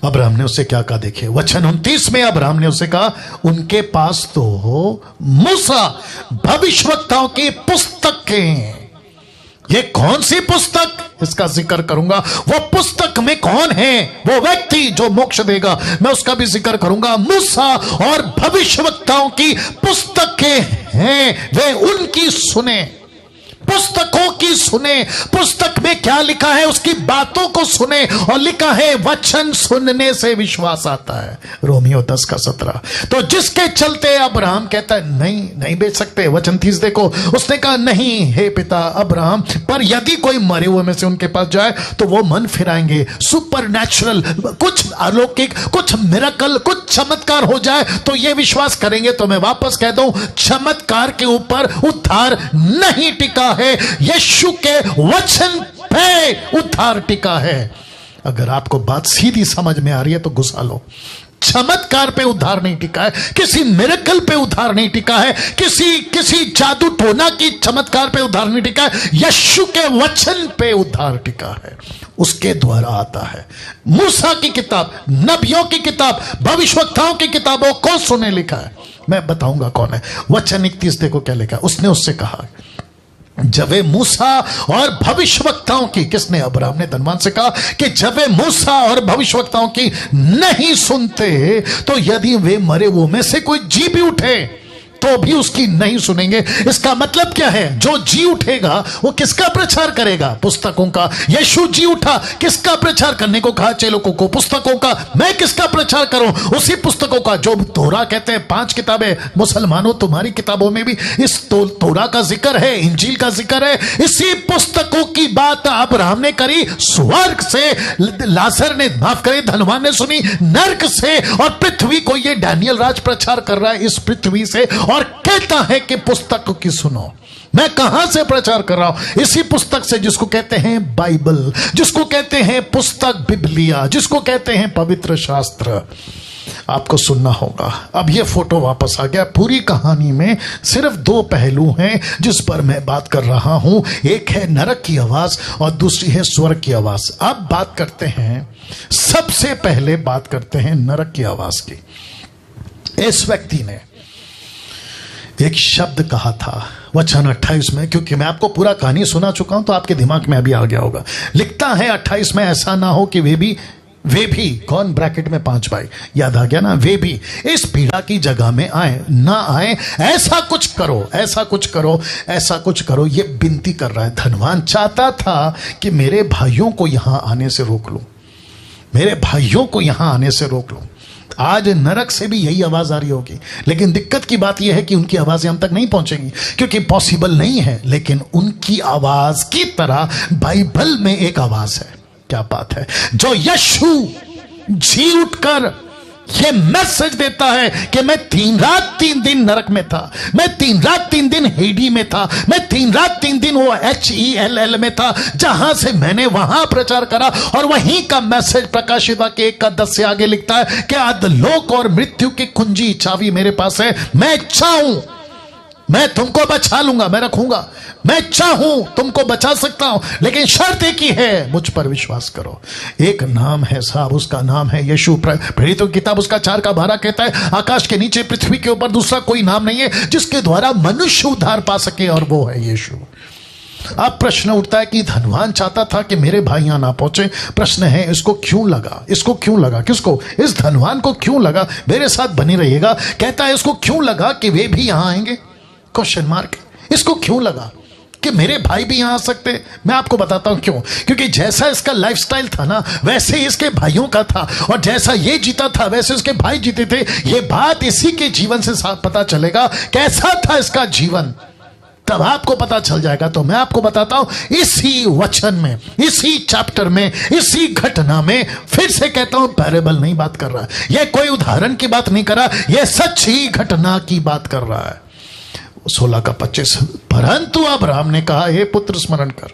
अब्राहम ने उससे क्या कहा, देखिए वचन 29 में अब्राहम ने उससे कहा, उनके पास तो मूसा भविष्यवक्ताओं की पुस्तकें। ये कौन सी पुस्तक, इसका जिक्र करूंगा। वो पुस्तक में कौन है, वो व्यक्ति जो मोक्ष देगा, मैं उसका भी जिक्र करूंगा। मूसा और भविष्यवक्ताओं की पुस्तकें हैं, वे उनकी सुने, पुस्तकों की सुने। पुस्तक में क्या लिखा है उसकी बातों को सुने, और लिखा है वचन सुनने से विश्वास आता है, रोमियो 10:17। तो जिसके चलते अब्राहम कहता है नहीं नहीं बेच सकते। वचन 30 देखो, उसने कहा नहीं हे पिता अब्राहम, पर यदि कोई मरे हुए में से उनके पास जाए तो वो मन फिराएंगे। सुपर नेचुरल, कुछ अलौकिक, कुछ मिरेकल, कुछ चमत्कार हो जाए तो ये विश्वास करेंगे। तो मैं वापस कह दूं, चमत्कार के ऊपर उद्धार नहीं टिका है, यीशु के वचन पे उद्धार टिका है। अगर आपको बात सीधी समझ में आ रही है तो घुसा लो। चमत्कार पे उद्धार नहीं टिका है, किसी मिरेकल पे उद्धार नहीं टिका है, किसी जादू टोना की चमत्कार पे उद्धार नहीं टिका है, यीशु के वचन पे उद्धार टिका है। उसके द्वारा आता है। मूसा की किताब, नबियों की किताब, भविष्यवक्ताओं की किताबों को सुने लिखा है। मैं बताऊंगा कौन है। वचन 31 देखो क्या लिखा है। उसने उससे कहा, जब वे मूसा और भविष्यवक्ताओं की, किसने, अब्राहम ने धनवान से कहा कि जब वे मूसा और भविष्यवक्ताओं की नहीं सुनते तो यदि वे मरे हुए में से कोई जी भी उठे तो भी उसकी नहीं सुनेंगे। इसका मतलब क्या है, जो जी उठेगा वो किसका प्रचार करेगा, पुस्तकों का। यीशु जी उठा, किसका प्रचार करने को कहा, चेलों को, पुस्तकों का। मैं किसका प्रचार करूं, उसी पुस्तकों का जो तोरा कहते हैं। 5 किताबें, मुसलमानों तुम्हारी किताबों में भी इस तोरा का जिक्र है, इंजील का जिक्र है। इसी पुस्तकों की बात अब्राहम ने करी, स्वर्ग से लाजर ने, माफ करे, धनवान ने सुनी, नरक से, और पृथ्वी को ये डैनियल राज प्रचार कर रहा है इस पृथ्वी से, और कहता है कि पुस्तक की सुनो। मैं कहां से प्रचार कर रहा हूं, इसी पुस्तक से, जिसको कहते हैं बाइबल, जिसको कहते हैं पुस्तक बिबलिया, जिसको कहते हैं पवित्र शास्त्र। आपको सुनना होगा। अब ये फोटो वापस आ गया। पूरी कहानी में सिर्फ 2 पहलू हैं जिस पर मैं बात कर रहा हूं, एक है नरक की आवाज और दूसरी है स्वर्ग की आवाज। अब बात करते हैं, सबसे पहले बात करते हैं नरक की आवाज की। इस व्यक्ति ने एक शब्द कहा था वचन 28 में, क्योंकि मैं आपको पूरा कहानी सुना चुका हूं तो आपके दिमाग में अभी आ गया होगा। लिखता है 28 में, ऐसा ना हो कि वे भी कौन, ब्रैकेट में 5 भाई, याद आ गया ना, वे भी इस पीड़ा की जगह में आए ना आए, ऐसा कुछ करो, ऐसा कुछ करो, ऐसा कुछ करो। ये विनती कर रहा है। धनवान चाहता था कि मेरे भाइयों को यहां आने से रोक लूं, मेरे भाइयों को यहां आने से रोक लूं। आज नरक से भी यही आवाज आ रही होगी, लेकिन दिक्कत की बात यह है कि उनकी आवाजें हम तक नहीं पहुंचेंगी, क्योंकि पॉसिबल नहीं है। लेकिन उनकी आवाज की तरह बाइबल में एक आवाज है, क्या बात है, जो यीशु जी उठकर ये मैसेज देता है कि मैं 3 रात 3 दिन नरक में था, मैं 3 रात 3 दिन हेडी में था, मैं 3 रात 3 दिन वो HELL में था, जहां से मैंने वहां प्रचार करा। और वहीं का मैसेज प्रकाशित वाक्य 1:10 से आगे लिखता है कि अधोलोक और मृत्यु की कुंजी चाबी मेरे पास है, मैं चाहूं मैं तुमको बचा लूंगा, मैं रखूंगा, मैं चाहूं तुमको बचा सकता हूं, लेकिन शर्त एक ही है, मुझ पर विश्वास करो। एक नाम है साहब, उसका नाम है यीशु। प्रेरितों की किताब उसका 4:12 कहता है, आकाश के नीचे पृथ्वी के ऊपर दूसरा कोई नाम नहीं है जिसके द्वारा मनुष्य उद्धार पा सके, और वो है यीशु। अब प्रश्न उठता है कि धनवान चाहता था कि मेरे भाई यहां ना पहुंचे। प्रश्न है, इसको क्यों लगा, इसको क्यों लगा, किसको, इस धनवान को क्यों लगा, मेरे साथ बनी रहिएगा। कहता है इसको क्यों लगा कि वे भी यहां आएंगे, क्वेश्चन मार्क। इसको क्यों लगा कि मेरे भाई भी यहां आ सकते। मैं आपको बताता हूं क्यों। क्योंकि जैसा इसका लाइफस्टाइल था ना, वैसे ही इसके भाइयों का था, और जैसा ये जीता था वैसे उसके भाई जीते थे। ये बात इसी के जीवन से पता चलेगा कैसा था इसका जीवन, तब आपको पता चल जाएगा। तो मैं आपको बताता हूं इसी वचन में, इसी चैप्टर में, इसी घटना में। फिर से कहता हूं, पैरेबल नहीं बात कर रहा है, यह कोई उदाहरण की बात नहीं कर रहा, यह सच्ची घटना की बात कर रहा है। 16 का 25, परंतु अब्राहम ने कहा, हे पुत्र स्मरण कर,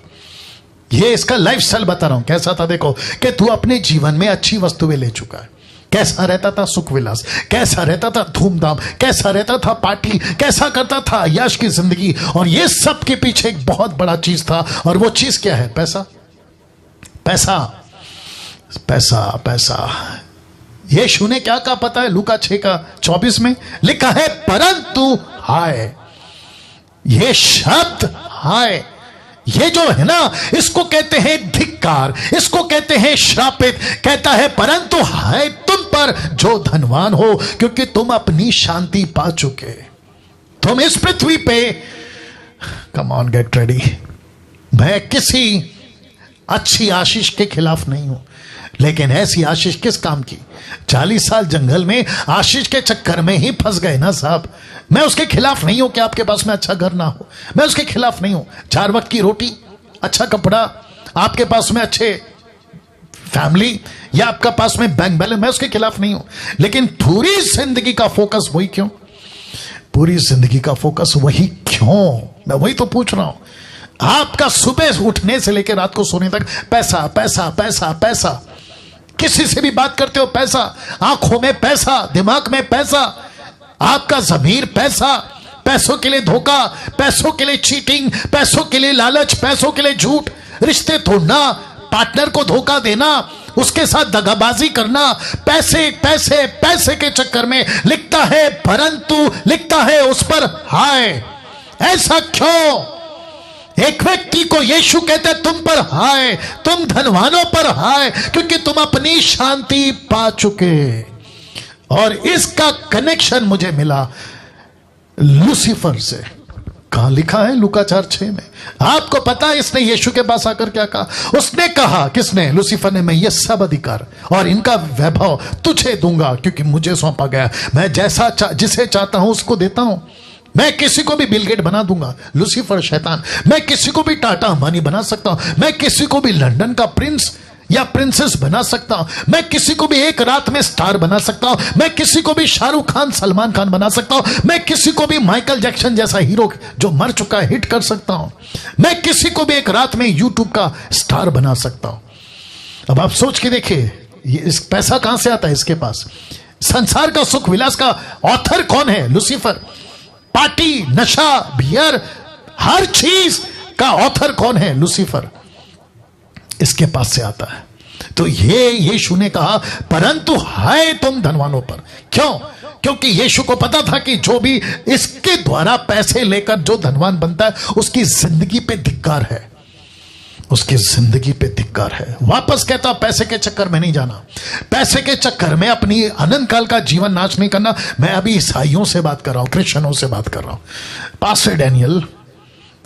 ये इसका लाइफस्टाइल बता रहा हूं कैसा था। देखो कि तू अपने जीवन में अच्छी वस्तुएं ले चुका है, कैसा रहता था सुख विलास, कैसा रहता था धूमधाम, कैसा रहता था पार्टी, कैसा करता था यश की जिंदगी। और ये सब के पीछे एक बहुत बड़ा चीज था, और वो चीज क्या है? पैसा, पैसा, पैसा, पैसा। यीशु ने क्या कहा पता है? लूका 6:24 में लिखा है, परंतु हाय, ये शब्द हाय, ये जो है ना, इसको कहते हैं धिक्कार, इसको कहते हैं श्रापित। कहता है परंतु हाय तुम पर जो धनवान हो, क्योंकि तुम अपनी शांति पा चुके। तुम इस पृथ्वी पे, कम ऑन गेट रेडी। मैं किसी अच्छी आशीष के खिलाफ नहीं हूं, लेकिन ऐसी आशीष किस काम की? 40 साल जंगल में आशीष के चक्कर में ही फंस गए ना साहब। मैं उसके खिलाफ नहीं हूं कि आपके पास में अच्छा घर ना हो, मैं उसके खिलाफ नहीं हूं। 4 वक्त की रोटी, अच्छा कपड़ा, आपके पास में अच्छे फैमिली, या आपका पास में बैंक बैलेंस, मैं उसके खिलाफ नहीं हूं। लेकिन पूरी जिंदगी का फोकस वही क्यों? पूरी जिंदगी का फोकस वही क्यों? मैं वही तो पूछ रहा हूं। आपका सुबह उठने से लेकर रात को सोने तक पैसा, पैसा, पैसा, पैसा। किसी से भी बात करते हो पैसा, आंखों में पैसा, दिमाग में पैसा, आपका ज़मीर पैसा, पैसों के लिए धोखा, पैसों के लिए चीटिंग, पैसों के लिए लालच, पैसों के लिए झूठ, रिश्ते तोड़ना, पार्टनर को धोखा देना, उसके साथ दगाबाजी करना, पैसे पैसे पैसे के चक्कर में। लिखता है परंतु, लिखता है उस पर हाय। ऐसा क्यों? एक व्यक्ति को यीशु कहते हैं तुम पर हाय, तुम धनवानों पर हाय, क्योंकि तुम अपनी शांति पा चुके। और इसका कनेक्शन मुझे मिला लूसीफर से। कहां लिखा है? लूका 4:6 में। आपको पता है इसने यीशु के पास आकर क्या कहा? उसने कहा, किसने? लूसीफर ने, मैं ये सब अधिकार और इनका वैभव तुझे दूंगा, क्योंकि मुझे सौंपा गया। मैं जैसा जिसे चाहता हूं उसको देता हूं। मैं किसी को भी बिल गेट बना दूंगा, लूसीफर शैतान। मैं किसी को भी टाटा अंबानी बना सकता हूं। मैं किसी को भी लंदन का प्रिंस या प्रिंसेस बना सकता हूं। मैं किसी को भी एक रात में स्टार बना सकता हूं। मैं किसी को भी शाहरुख खान, सलमान खान बना सकता हूं। मैं किसी को भी माइकल जैक्सन जैसा हीरो जो मर चुका है हिट कर सकता हूं। मैं किसी को भी एक रात में यूट्यूब का स्टार बना सकता हूं। अब आप सोच के देखिए, इस पैसा कहां से आता है इसके पास? संसार का सुख विलास का ऑथर कौन है? लूसीफर। पार्टी, नशा, बियर, हर चीज का ऑथर कौन है? लूसीफर। इसके पास से आता है। तो ये यीशु ने कहा परंतु हाय तुम धनवानों पर। क्यों? क्योंकि यीशु को पता था कि जो भी इसके द्वारा पैसे लेकर जो धनवान बनता है उसकी जिंदगी पे धिक्कार है, उसकी जिंदगी पे धिक्कार है। वापस कहता पैसे के चक्कर में नहीं जाना, पैसे के चक्कर में अपनी अनंत काल का जीवन नाश नहीं करना। मैं अभी ईसाइयों से बात कर रहा हूं, क्रिश्चियनों से बात कर रहा हूं। पास्टर डैनियल,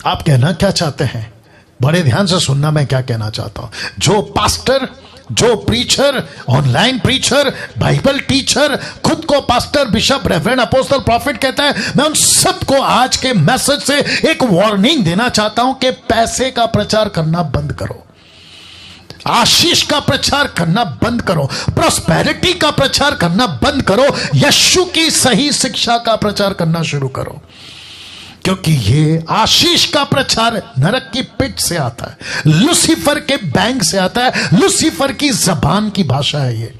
आप कहना क्या चाहते हैं? बड़े ध्यान से सुनना मैं क्या कहना चाहता हूं। जो पास्टर, जो preacher, online preacher, Bible teacher, खुद को pastor, bishop, reverend, apostle, profit कहता है, मैं उन सबको आज के मैसेज से एक वार्निंग देना चाहता हूं कि पैसे का प्रचार करना बंद करो, आशीष का प्रचार करना बंद करो, प्रॉस्पेरिटी का प्रचार करना बंद करो, यीशु की सही शिक्षा का प्रचार करना शुरू करो। क्योंकि ये आशीष का प्रचार नरक की पिट से आता है, लूसीफर के बैंक से आता है, लूसीफर की जबान की भाषा है ये।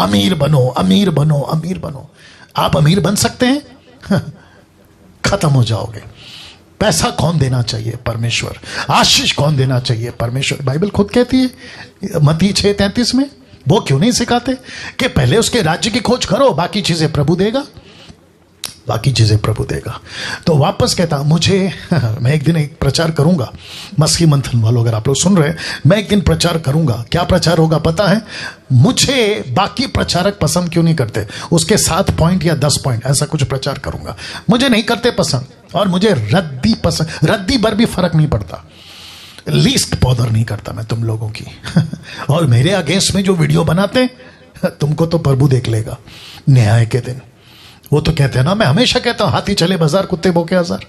अमीर बनो, अमीर बनो, अमीर बनो। आप अमीर बन सकते हैं? खत्म हो जाओगे। पैसा कौन देना चाहिए? परमेश्वर। आशीष कौन देना चाहिए? परमेश्वर। बाइबल खुद कहती है मत्ती 6:33 में, वो क्यों नहीं सिखाते कि पहले उसके राज्य की खोज करो, बाकी चीजें प्रभु देगा, बाकी चीजें प्रभु देगा। तो वापस कहता मुझे मैं एक दिन एक प्रचार करूंगा, मसीह मंथन वालों अगर आप लोग सुन रहे हैं, मैं एक दिन प्रचार करूंगा। क्या प्रचार होगा पता है? मुझे बाकी प्रचारक पसंद क्यों नहीं करते, उसके 7 पॉइंट या 10 पॉइंट ऐसा कुछ प्रचार करूंगा। मुझे नहीं करते पसंद, और मुझे रद्दी पसंद, रद्दी भर भी फर्क नहीं पड़ता, लीस्ट बॉदर नहीं करता मैं तुम लोगों की। और मेरे अगेंस्ट में जो वीडियो बनाते तुमको तो प्रभु देख लेगा न्याय के दिन। वो तो कहते हैं ना, मैं हमेशा कहता हूं हाथी चले बाजार, कुत्ते भौंके हजार।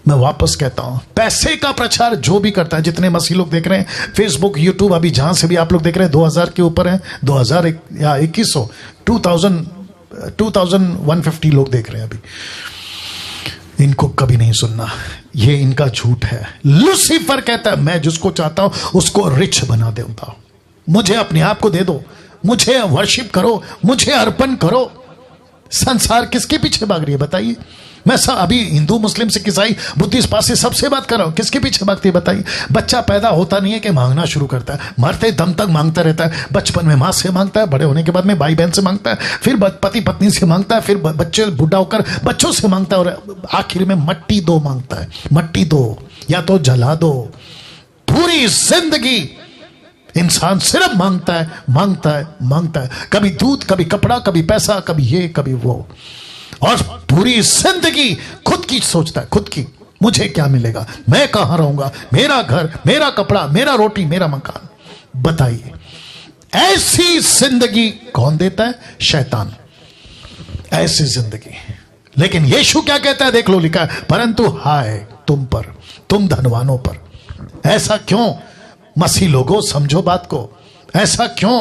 मैं वापस कहता हूं पैसे का प्रचार जो भी करता है, जितने मसीह लोग देख रहे हैं फेसबुक, यूट्यूब, अभी जहां से भी आप लोग देख रहे हैं 2000 के ऊपर है, 2000 या 2100, 2150 लोग देख रहे हैं अभी। इनको कभी नहीं सुनना, ये इनका झूठ है। लूसीफर कहता है मैं जिसको चाहता हूं उसको रिच बना देता हूं, मुझे अपने आप को दे दो, मुझे वर्शिप करो, मुझे अर्पण करो। संसार किसके पीछे भाग रही है बताइए? मैं सब अभी हिंदू मुस्लिम सिख ईसाई बुद्धिस्ट पारसी सबसे बात कर रहा हूं, किसके पीछे भागती है बताइए? बच्चा पैदा होता नहीं है कि मांगना शुरू करता है, मरते दम तक मांगता रहता है। बचपन में माँ से मांगता है, बड़े होने के बाद में भाई बहन से मांगता है, फिर पति पत्नी से मांगता है, फिर बच्चे बूढ़ा होकर बच्चों से मांगता है, और आखिर में मट्टी दो मांगता है। मट्टी दो या तो जला दो। पूरी जिंदगी इंसान सिर्फ मांगता है, मांगता है, मांगता है। कभी दूध, कभी कपड़ा, कभी पैसा, कभी ये कभी वो, और पूरी जिंदगी खुद की सोचता है, खुद की, मुझे क्या मिलेगा, मैं कहां रहूंगा, मेरा घर, मेरा कपड़ा, मेरा रोटी, मेरा मकान। बताइए ऐसी जिंदगी कौन देता है? शैतान। ऐसी जिंदगी। लेकिन यीशु क्या कहता है देख लो, लिखा है परंतु हाय तुम पर, तुम धनवानों पर। ऐसा क्यों? मसीह लोगों समझो बात को, ऐसा क्यों?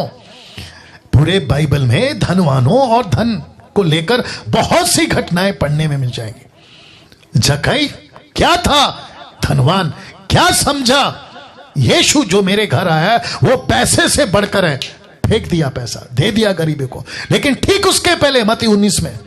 पूरे बाइबल में धनवानों और धन को लेकर बहुत सी घटनाएं पढ़ने में मिल जाएंगी। जक्कई क्या था? धनवान। क्या समझा? यीशु जो मेरे घर आया वो पैसे से बढ़कर है, फेंक दिया पैसा, दे दिया गरीबों को। लेकिन ठीक उसके पहले मत्ती 19 में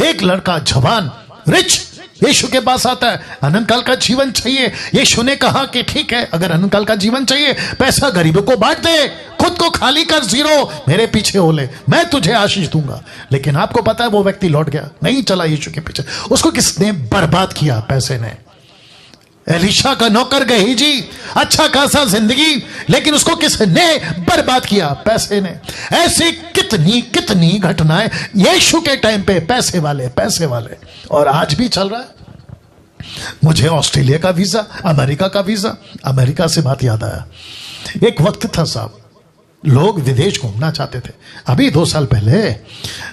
एक लड़का जवान रिच यीशु के पास आता है, अनंत काल का जीवन चाहिए। यीशु ने कहा कि ठीक है, अगर अनंत काल का जीवन चाहिए, पैसा गरीबों को बांट दे, खुद को खाली कर, जीरो, मेरे पीछे हो ले, मैं तुझे आशीष दूंगा। लेकिन आपको पता है वो व्यक्ति लौट गया, नहीं चला यीशु के पीछे। उसको किसने बर्बाद किया? पैसे ने। एलीशा का नौकर गेहजी, अच्छा खासा जिंदगी, लेकिन उसको किसने बर्बाद किया? पैसे ने। ऐसी कितनी कितनी घटनाएं यीशु के टाइम पे, पैसे वाले, पैसे वाले, और आज भी चल रहा है। मुझे ऑस्ट्रेलिया का वीजा, अमेरिका का वीजा, अमेरिका से बात याद आया। एक वक्त था साहब, लोग विदेश घूमना चाहते थे। अभी 2 साल पहले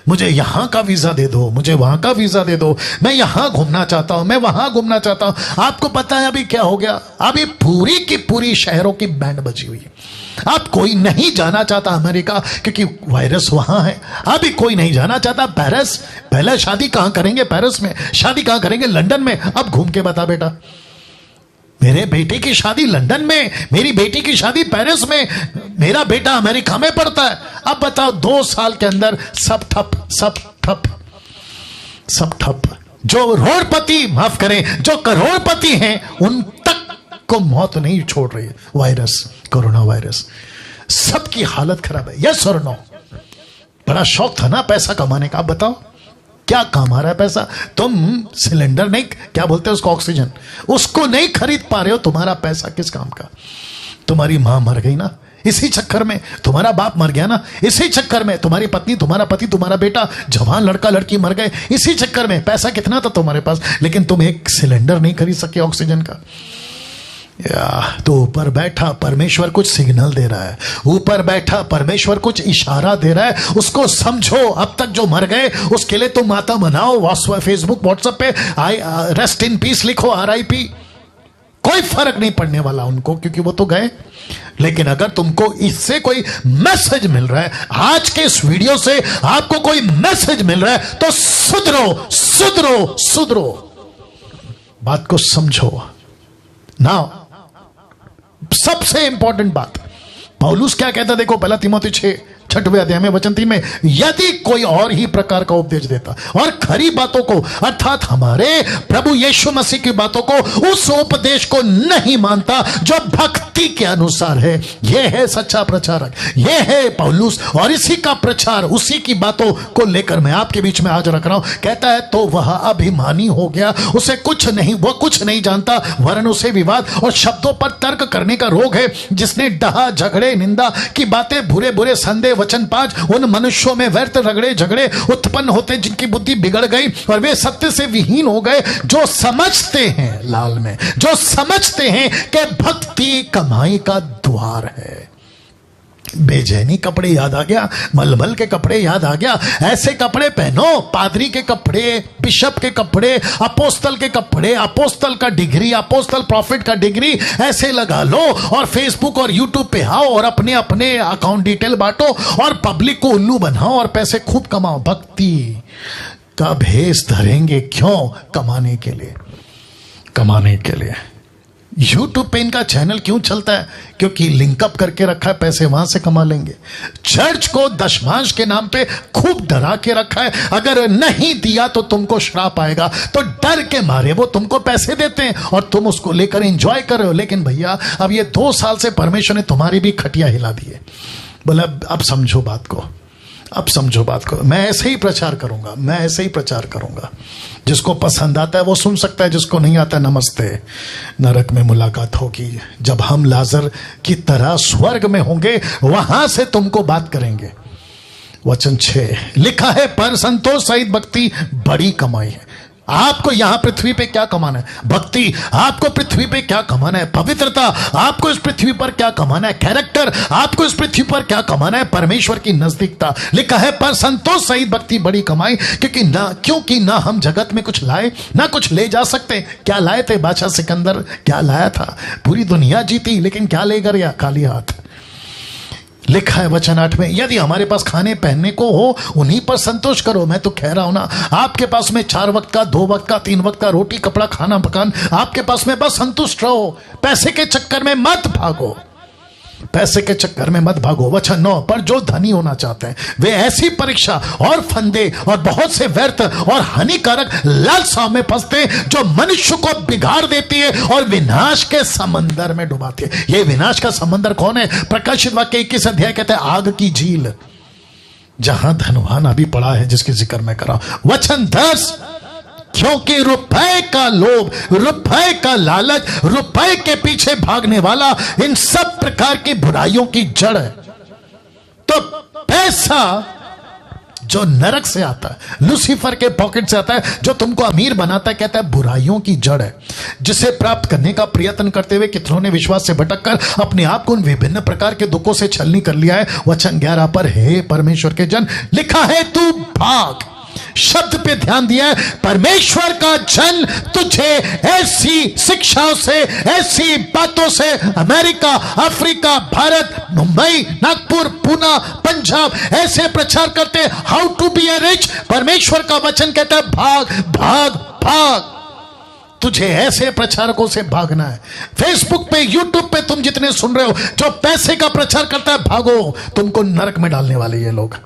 मुझे यहां का वीजा दे दो, मुझे वहां का वीजा दे दो, मैं यहां घूमना चाहता हूं, मैं वहां घूमना चाहता हूं। आपको पता है अभी क्या हो गया? अभी पूरी की पूरी शहरों की बैंड बजी हुई है। अब कोई नहीं जाना चाहता अमेरिका, क्योंकि वायरस वहां है। अभी कोई नहीं जाना चाहता पेरिस। पहले शादी कहां करेंगे? पेरिस में। शादी कहां करेंगे? लंदन में। अब घूम के बता बेटा, मेरे बेटे की शादी लंदन में, मेरी बेटी की शादी पेरिस में, मेरा बेटा अमेरिका में पढ़ता है। अब बताओ 2 साल के अंदर सब ठप, सब ठप, सब ठप। जो करोड़पति, माफ करें, जो करोड़पति हैं उन तक को मौत नहीं छोड़ रही है वायरस, कोरोना वायरस। सबकी हालत खराब है। यस और नो? बड़ा शौक था ना पैसा कमाने का। अब बताओ क्या काम आ रहा है पैसा? तुम सिलेंडर नहीं, क्या बोलते हैं उसको, ऑक्सीजन, उसको नहीं खरीद पा रहे हो। तुम्हारा पैसा किस काम का? तुम्हारी मां मर गई ना, इसी चक्कर में। तुम्हारा बाप मर गया ना, इसी चक्कर में। तुम्हारी पत्नी, तुम्हारा पति, तुम्हारा बेटा, जवान लड़का लड़की मर गए, इसी चक्कर में। पैसा कितना था तुम्हारे पास, लेकिन तुम एक सिलेंडर नहीं खरीद सके ऑक्सीजन का। तो ऊपर बैठा परमेश्वर कुछ सिग्नल दे रहा है, ऊपर बैठा परमेश्वर कुछ इशारा दे रहा है, उसको समझो। अब तक जो मर गए उसके लिए तुम माता मनाओ, फेसबुक व्हाट्सएप पे रेस्ट इन पीस लिखो, RIP। कोई फर्क नहीं पड़ने वाला उनको, क्योंकि वो तो गए। लेकिन अगर तुमको इससे कोई मैसेज मिल रहा है, आज के इस वीडियो से आपको कोई मैसेज मिल रहा है, तो सुधरो, सुधरो, सुधरो, बात को समझो ना। सबसे इंपॉर्टेंट बात, पौलुस क्या कहता देखो, 1 तीमुथियुस 6 अध्याय में वचन 3 में, यदि कोई और ही प्रकार का उपदेश देता और खरी बातों को, अर्थात हमारे प्रभु यीशु मसीह की बातों को, उस उपदेश को नहीं मानता जो भक्ति के अनुसार है, यह है सच्चा प्रचारक, यह है पौलुस। और इसी का प्रचार, उसी की बातों को लेकर मैं आपके बीच में आज रख रहा हूं। कहता है तो वह अभिमानी हो गया, उसे कुछ नहीं, वह कुछ नहीं जानता, वरन उसे विवाद और शब्दों पर तर्क करने का रोग है, जिसने डहा, झगड़े, निंदा की बातें, बुरे बुरे संदेह वचन पाज, उन मनुष्यों में व्यर्थ रगड़े झगड़े उत्पन्न होते जिनकी बुद्धि बिगड़ गई और वे सत्य से विहीन हो गए, जो समझते हैं, लाल में, जो समझते हैं कि भक्ति कमाई का द्वार है। बेचैनी कपड़े याद आ गया, मलमल के कपड़े याद आ गया। ऐसे कपड़े पहनो, पादरी के कपड़े, बिशप के कपड़े, अपोस्तल के कपड़े, अपोस्तल का डिग्री, अपोस्तल प्रॉफिट का डिग्री ऐसे लगा लो और फेसबुक और यूट्यूब पे आओ और अपने अपने अकाउंट डिटेल बांटो और पब्लिक को उल्लू बनाओ और पैसे खूब कमाओ। भक्ति का भेष धरेंगे। क्यों? कमाने के लिए, कमाने के लिए। यूट्यूब पे इनका चैनल क्यों चलता है? क्योंकि लिंकअप करके रखा है, पैसे वहां से कमा लेंगे। चर्च को दशमांश के नाम पे खूब डरा के रखा है, अगर नहीं दिया तो तुमको श्राप आएगा, तो डर के मारे वो तुमको पैसे देते हैं और तुम उसको लेकर एंजॉय कर रहे हो। लेकिन भैया अब ये 2 साल से परमेश्वर ने तुम्हारी भी खटिया हिला दी है। बोला अब समझो बात को, अब समझो बात को। मैं ऐसे ही प्रचार करूंगा, मैं ऐसे ही प्रचार करूंगा। जिसको पसंद आता है वो सुन सकता है, जिसको नहीं आता नमस्ते। नरक में मुलाकात होगी जब हम लाजर की तरह स्वर्ग में होंगे, वहां से तुमको बात करेंगे। वचन 6 लिखा है, पर संतोष सहित भक्ति बड़ी कमाई है। आपको यहां पृथ्वी पे क्या कमाना है? भक्ति। आपको पृथ्वी पे क्या कमाना है? पवित्रता। आपको इस पृथ्वी पर क्या कमाना है? कैरेक्टर। आपको इस पृथ्वी पर क्या कमाना है? परमेश्वर की नजदीकता। लिखा है, पर संतोष सहित भक्ति बड़ी कमाई, क्योंकि ना हम जगत में कुछ लाए ना कुछ ले जा सकते। क्या लाए थे बादशाह सिकंदर? क्या लाया था? पूरी दुनिया जीती, लेकिन क्या ले गया? खाली हाथ। लिखा है वचन 8 में, यदि हमारे पास खाने पहनने को हो उन्हीं पर संतोष करो। मैं तो कह रहा हूं ना, आपके पास में 4 वक्त का, 2 वक्त का, 3 वक्त का रोटी, कपड़ा, खाना, मकान आपके पास में, बस संतुष्ट रहो। पैसे के चक्कर में मत भागो, पैसे के चक्कर में मत भागो। वचन 9, पर जो धनी होना चाहते हैं वे ऐसी परीक्षा और फंदे और बहुत से व्यर्थ और हानिकारक लालसाओं में फंसते जो मनुष्य को बिगाड़ देती है और विनाश के समंदर में डुबाती है। ये विनाश का समंदर कौन है? प्रकाशित वाक्य 21 अध्याय कहते हैं, आग की झील, जहां धनवान अभी पड़ा है, जिसकी जिक्र मैं कर रहा हूं। वचन 10, क्योंकि रुपए का लोभ, रुपए का लालच, रुपए के पीछे भागने वाला इन सब प्रकार की बुराइयों की जड़ है। तो पैसा जो नरक से आता है, लूसीफर के पॉकेट से आता है, जो तुमको अमीर बनाता है, कहता है बुराइयों की जड़ है, जिसे प्राप्त करने का प्रयत्न करते हुए कितनों ने विश्वास से भटककर अपने आप को उन विभिन्न प्रकार के दुखों से छलनी कर लिया है। वचन 11 पर, हे परमेश्वर के जन, लिखा है तू भाग। शब्द पे ध्यान दिया है, परमेश्वर का जन तुझे ऐसी शिक्षाओं से, ऐसी बातों से, अमेरिका, अफ्रीका, भारत, मुंबई, नागपुर, पूना, पंजाब, ऐसे प्रचार करते how to be a rich. परमेश्वर का वचन कहता है भाग भाग भाग। तुझे ऐसे प्रचारकों से भागना है। फेसबुक पे, यूट्यूब पे तुम जितने सुन रहे हो जो पैसे का प्रचार करता है, भागो। तुमको नरक में डालने वाले ये लोग,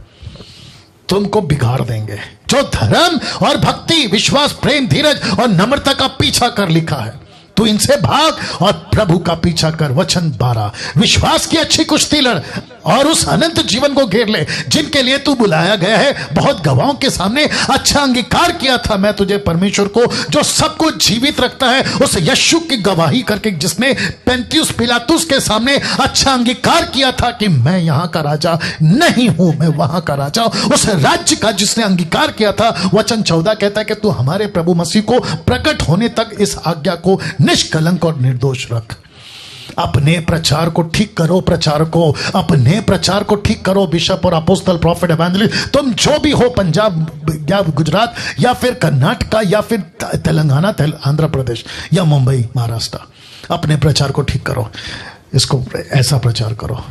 तुमको बिगाड़ देंगे। जो धर्म और भक्ति, विश्वास, प्रेम, धीरज और नम्रता का पीछा कर, लिखा है तू इनसे भाग और प्रभु का पीछा कर। वचन 12, विश्वास की अच्छी कुश्ती लड़ और उस अनंत जीवन को घेर ले जिनके लिए तू बुलाया गया है। बहुत गवाहों के सामने अच्छा अंगीकार किया था मैं तुझे, परमेश्वर को जो सब कुछ जीवित रखता है, उस यीशु की गवाही करके, जिसने पेंतियुस पिलातुस के सामने अच्छा अंगीकार किया था कि मैं यहां का राजा नहीं हूं, मैं वहां का राजा। उस राज्य का जिसने अंगीकार किया था। वचन 14 कहता है कि तू हमारे प्रभु मसीह को प्रकट होने तक इस आज्ञा को निष्कलंक और निर्दोष रख। अपने प्रचार को ठीक करो, प्रचार को, अपने प्रचार को ठीक करो। बिशप और अपोस्टल, प्रॉफिट, एवेंजलिस्ट, तुम जो भी हो, पंजाब या गुजरात या फिर कर्नाटका या फिर तेलंगाना, आंध्र प्रदेश या मुंबई, महाराष्ट्र, अपने प्रचार को ठीक करो। इसको ऐसा प्रचार करो,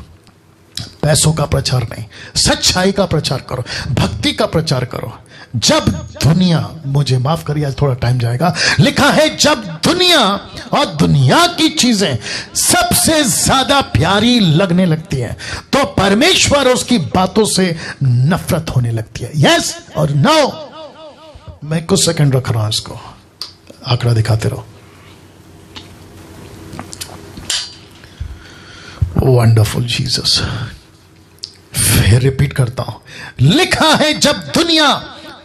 पैसों का प्रचार नहीं, सच्चाई का प्रचार करो, भक्ति का प्रचार करो। जब दुनिया, मुझे माफ करिए आज थोड़ा टाइम जाएगा, लिखा है जब दुनिया और दुनिया की चीजें सबसे ज्यादा प्यारी लगने लगती हैं तो परमेश्वर उसकी बातों से नफरत होने लगती है। यस और नो। मैं कुछ सेकंड रख रहा हूं, इसको आंकड़ा दिखाते रहो। Wonderful Jesus. फिर रिपीट करता हूं, लिखा है जब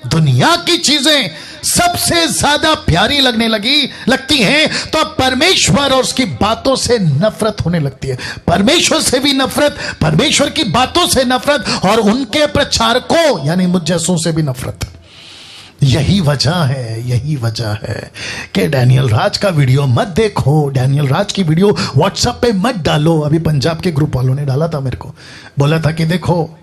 दुनिया की चीजें सबसे ज्यादा प्यारी लगने लगती हैं तो परमेश्वर और उसकी बातों से नफरत होने लगती है। परमेश्वर से भी नफरत, परमेश्वर की बातों से नफरत और उनके प्रचारकों यानी मुझ जैसों से भी नफरत। यही वजह है कि डैनियल राज का वीडियो मत देखो, डैनियल राज की वीडियो व्हाट्सएप पे मत डालो। अभी पंजाब के ग्रुप वालों ने डाला था, मेरे को बोला था कि देखो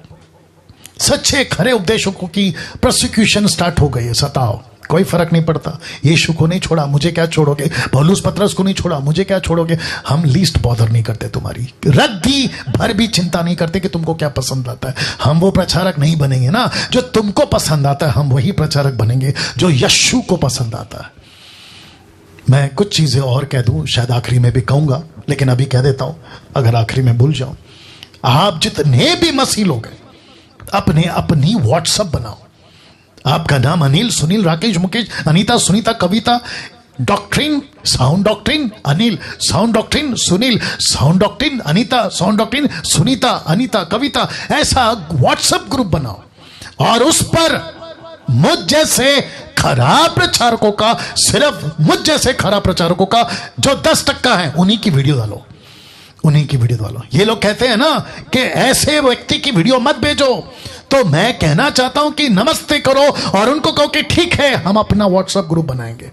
सच्चे खरे उपदेशकों की प्रोसिक्यूशन स्टार्ट हो गई है, सताओ, कोई फर्क नहीं पड़ता। यीशु को नहीं छोड़ा, मुझे क्या छोड़ोगे? पौलुस पतरस को नहीं छोड़ा, मुझे क्या छोड़ोगे? हम लीस्ट बॉदर नहीं करते तुम्हारी, रद्दी भर भी चिंता नहीं करते कि तुमको क्या पसंद आता है। हम वो प्रचारक नहीं बनेंगे ना जो तुमको पसंद आता है, हम वही प्रचारक बनेंगे जो यीशु को पसंद आता है। मैं कुछ चीजें और कह दूं, शायद आखिरी में भी कहूंगा, लेकिन अभी कह देता हूं, अगर आखिरी में भूल जाऊं। आप जितने भी मसीह लोग हैं, अपने अपनी व्हाट्सएप बनाओ। आपका नाम Anil, Sunil, Rakesh, Mukesh, Anita, Sunita, Kavita, doctrine, sound doctrine, Anil, sound doctrine, Sunil, sound doctrine, Anita, sound doctrine, Sunita, Anita, Kavita, ऐसा व्हाट्सएप ग्रुप बनाओ और उस पर मुझ जैसे खराब प्रचारकों का, सिर्फ मुझ जैसे खराब प्रचारकों का जो 10% है, उन्हीं की वीडियो डालो, उन्हीं की वीडियो डालो। ये लोग कहते हैं ना कि ऐसे व्यक्ति की वीडियो मत भेजो, तो मैं कहना चाहता हूं कि नमस्ते करो और उनको कहो कि ठीक है, हम अपना व्हाट्सएप ग्रुप बनाएंगे,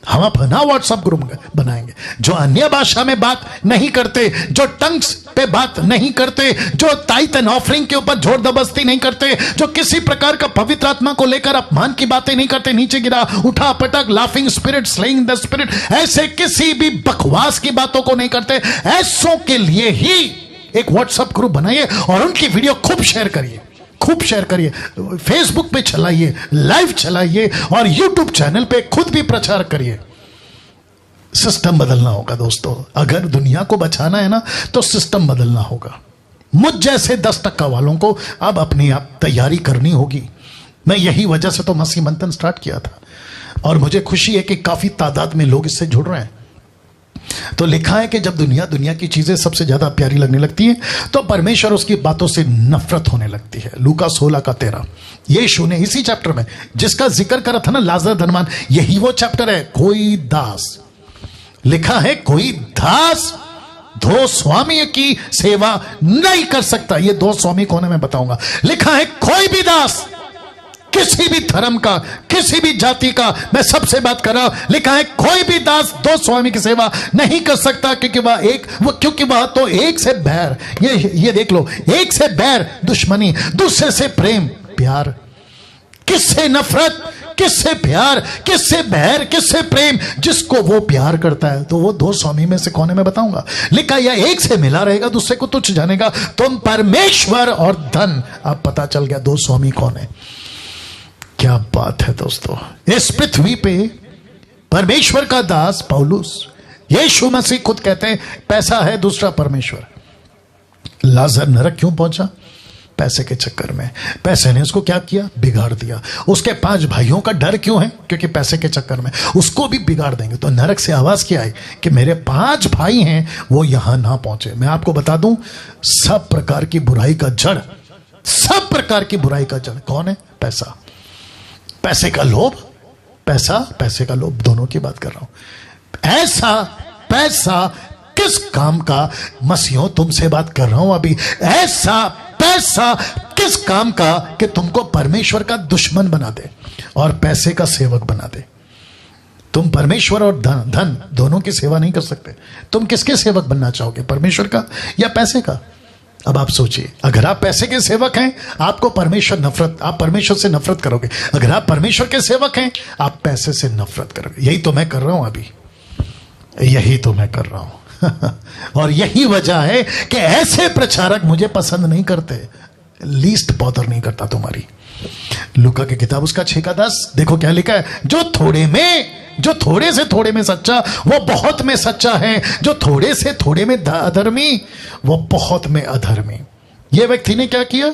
हम अपना व्हाट्सएप ग्रुप बनाएंगे। जो अन्य भाषा में बात नहीं करते, जो टंग्स पे बात नहीं करते, जो टाइट एंड ऑफरिंग के ऊपर जोर जबरदस्ती नहीं करते, जो किसी प्रकार का पवित्र आत्मा को लेकर अपमान की बातें नहीं करते, नीचे गिरा, उठा पटक, laughing spirit, slaying the spirit, ऐसे किसी भी बकवास की बातों को नहीं करते, ऐसों के लिए ही एक व्हाट्सएप ग्रुप बनाइए और उनकी वीडियो खूब शेयर करिए, खूब शेयर करिए, फेसबुक पे चलाइए, लाइव चलाइए और यूट्यूब चैनल पे खुद भी प्रचार करिए। सिस्टम बदलना होगा दोस्तों, अगर दुनिया को बचाना है ना तो सिस्टम बदलना होगा। मुझ जैसे 10% वालों को अब अपनी आप तैयारी करनी होगी। मैं यही वजह से तो मसीह मंथन स्टार्ट किया था और मुझे खुशी है कि काफी तादाद में लोग इससे जुड़ रहे हैं। तो लिखा है कि जब दुनिया की चीजें सबसे ज्यादा प्यारी लगने लगती है तो परमेश्वर उसकी बातों से नफरत होने लगती है। लूका 16:13। यीशु ने इसी चैप्टर में जिसका जिक्र करा था ना, लाजर धनवान, यही वो चैप्टर है। कोई दास, लिखा है कोई दास 2 स्वामी की सेवा नहीं कर सकता। ये 2 स्वामी कौन है मैं बताऊंगा। लिखा है कोई भी दास, किसी भी धर्म का, किसी भी जाति का, मैं सबसे बात कर रहा हूं। लिखा है कोई भी दास 2 स्वामी की सेवा नहीं कर सकता, क्योंकि वह तो एक से बैर, ये देख लो, एक से बैर दुश्मनी, दूसरे से प्रेम प्यार। किससे नफरत, किससे प्यार, किससे बैर, किससे प्रेम? जिसको वो प्यार करता है। तो वो 2 स्वामी में से कौन है मैं बताऊंगा। लिखा या एक से मिला रहेगा, दूसरे को तुच्छ जानेगा। तुम परमेश्वर और धन, अब पता चल गया 2 स्वामी कौन है। क्या बात है दोस्तों। इस पृथ्वी पे परमेश्वर का दास पौलुस, यीशु मसीह खुद कहते हैं पैसा है दूसरा परमेश्वर। लाजर नरक क्यों पहुंचा? पैसे के चक्कर में। पैसे ने उसको क्या किया? बिगाड़ दिया। उसके 5 भाइयों का डर क्यों है? क्योंकि पैसे के चक्कर में उसको भी बिगाड़ देंगे। तो नरक से आवाज क्या आई कि मेरे 5 भाई हैं, वो यहां ना पहुंचे। मैं आपको बता दूं, सब प्रकार की बुराई का जड़, सब प्रकार की बुराई का जड़ कौन है? पैसा। पैसे का लोभ, पैसे का लोभ, दोनों की बात कर रहा हूं। ऐसा पैसा किस काम का? मसीहों तुमसे बात कर रहा हूं अभी। ऐसा पैसा किस काम का कि तुमको परमेश्वर का दुश्मन बना दे और पैसे का सेवक बना दे। तुम परमेश्वर और धन दोनों की सेवा नहीं कर सकते। तुम किसके सेवक बनना चाहोगे, परमेश्वर का या पैसे का? अब आप सोचिए, अगर आप पैसे के सेवक हैं आपको परमेश्वर नफरत, आप परमेश्वर से नफरत करोगे। अगर आप परमेश्वर के सेवक हैं आप पैसे से नफरत करोगे। यही तो मैं कर रहा हूं अभी, यही तो मैं कर रहा हूं। और यही वजह है कि ऐसे प्रचारक मुझे पसंद नहीं करते। लीस्ट बॉदर नहीं करता तुम्हारी। लूका की किताब उसका 6:10 देखो क्या लिखा है। जो थोड़े से थोड़े में सच्चा वो बहुत में सच्चा है, जो थोड़े से थोड़े में अधर्मी वो बहुत में अधर्मी। ये व्यक्ति ने क्या किया?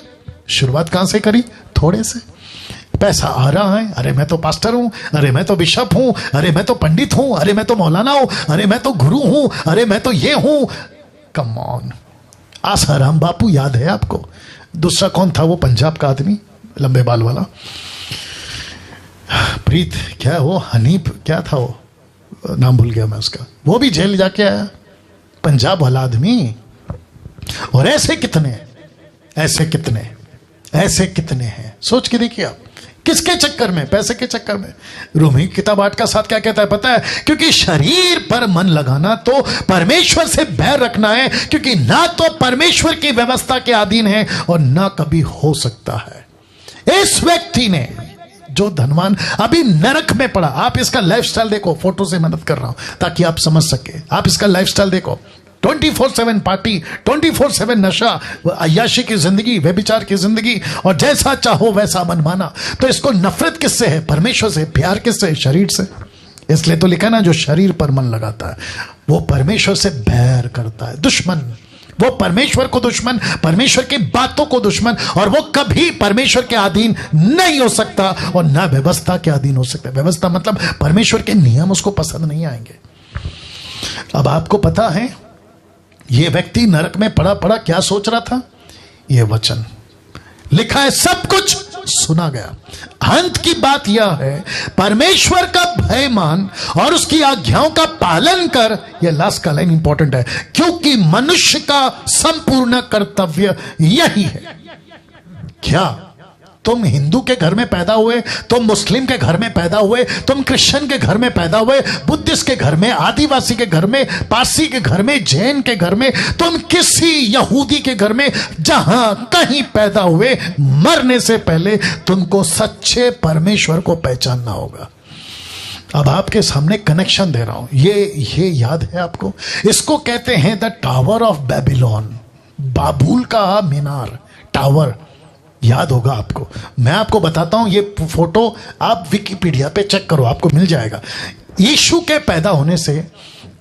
शुरुआत कहां से करी? थोड़े से। पैसा आ रहा है, अरे मैं तो पास्टर हूं, अरे मैं तो बिशप हूं, अरे मैं तो पंडित हूं, अरे मैं तो मौलाना हूं, अरे मैं तो गुरु हूं, अरे मैं तो ये हूं। Come on. आसाराम बापू याद है आपको? दूसरा कौन था वो पंजाब का आदमी, लंबे बाल वाला? प्रीत क्या वो, हनीफ क्या था वो, नाम भूल गया मैं उसका। वो भी जेल जाके आया, पंजाब वाला आदमी। और ऐसे कितने हैं, सोच के देखिए आप। किसके चक्कर में? पैसे के चक्कर में। रोमी किताब 8:7 क्या कहता है पता है? क्योंकि शरीर पर मन लगाना तो परमेश्वर से बैर रखना है, क्योंकि ना तो परमेश्वर की व्यवस्था के अधीन है और ना कभी हो सकता है। इस व्यक्ति ने जो धनवान अभी नरक में पड़ा, आप इसका लाइफस्टाइल देखो, फोटो से मदद कर रहा हूं ताकि आप समझ सके। आप इसका लाइफस्टाइल देखो, 24/7 पार्टी, 24/7 नशा, अय्याशी की जिंदगी, व्यभिचार की जिंदगी, और जैसा चाहो वैसा मनमाना। तो इसको नफरत किससे है? परमेश्वर से। प्यार किससे है? शरीर से। इसलिए तो लिखा ना, जो शरीर पर मन लगाता है वो परमेश्वर से बैर करता है, दुश्मन। वो परमेश्वर को दुश्मन, परमेश्वर की बातों को दुश्मन, और वो कभी परमेश्वर के अधीन नहीं हो सकता और ना व्यवस्था के अधीन हो सकता। व्यवस्था मतलब परमेश्वर के नियम उसको पसंद नहीं आएंगे। अब आपको पता है ये व्यक्ति नरक में पड़ा पड़ा क्या सोच रहा था? ये वचन लिखा है, सब कुछ सुना गया। अंत की बात यह है, परमेश्वर का भय मान और उसकी आज्ञाओं का पालन कर। यह लास्ट का लाइन इंपॉर्टेंट है, क्योंकि मनुष्य का संपूर्ण कर्तव्य यही है। क्या तुम हिंदू के घर में पैदा हुए, तुम मुस्लिम के घर में पैदा हुए, तुम क्रिश्चियन के घर में पैदा हुए, बुद्धिस्ट के घर में, आदिवासी के घर में, पारसी के घर में, जैन के घर में, तुम किसी यहूदी के घर में, जहां कहीं पैदा हुए, मरने से पहले तुमको सच्चे परमेश्वर को पहचानना होगा। अब आपके सामने कनेक्शन दे रहा हूं, ये याद है आपको? इसको कहते हैं द टावर ऑफ बेबीलोन, बाबुल का मीनार, टावर। याद होगा आपको। मैं आपको बताता हूं, ये फोटो आप विकिपीडिया पे चेक करो, आपको मिल जाएगा। यीशु के पैदा होने से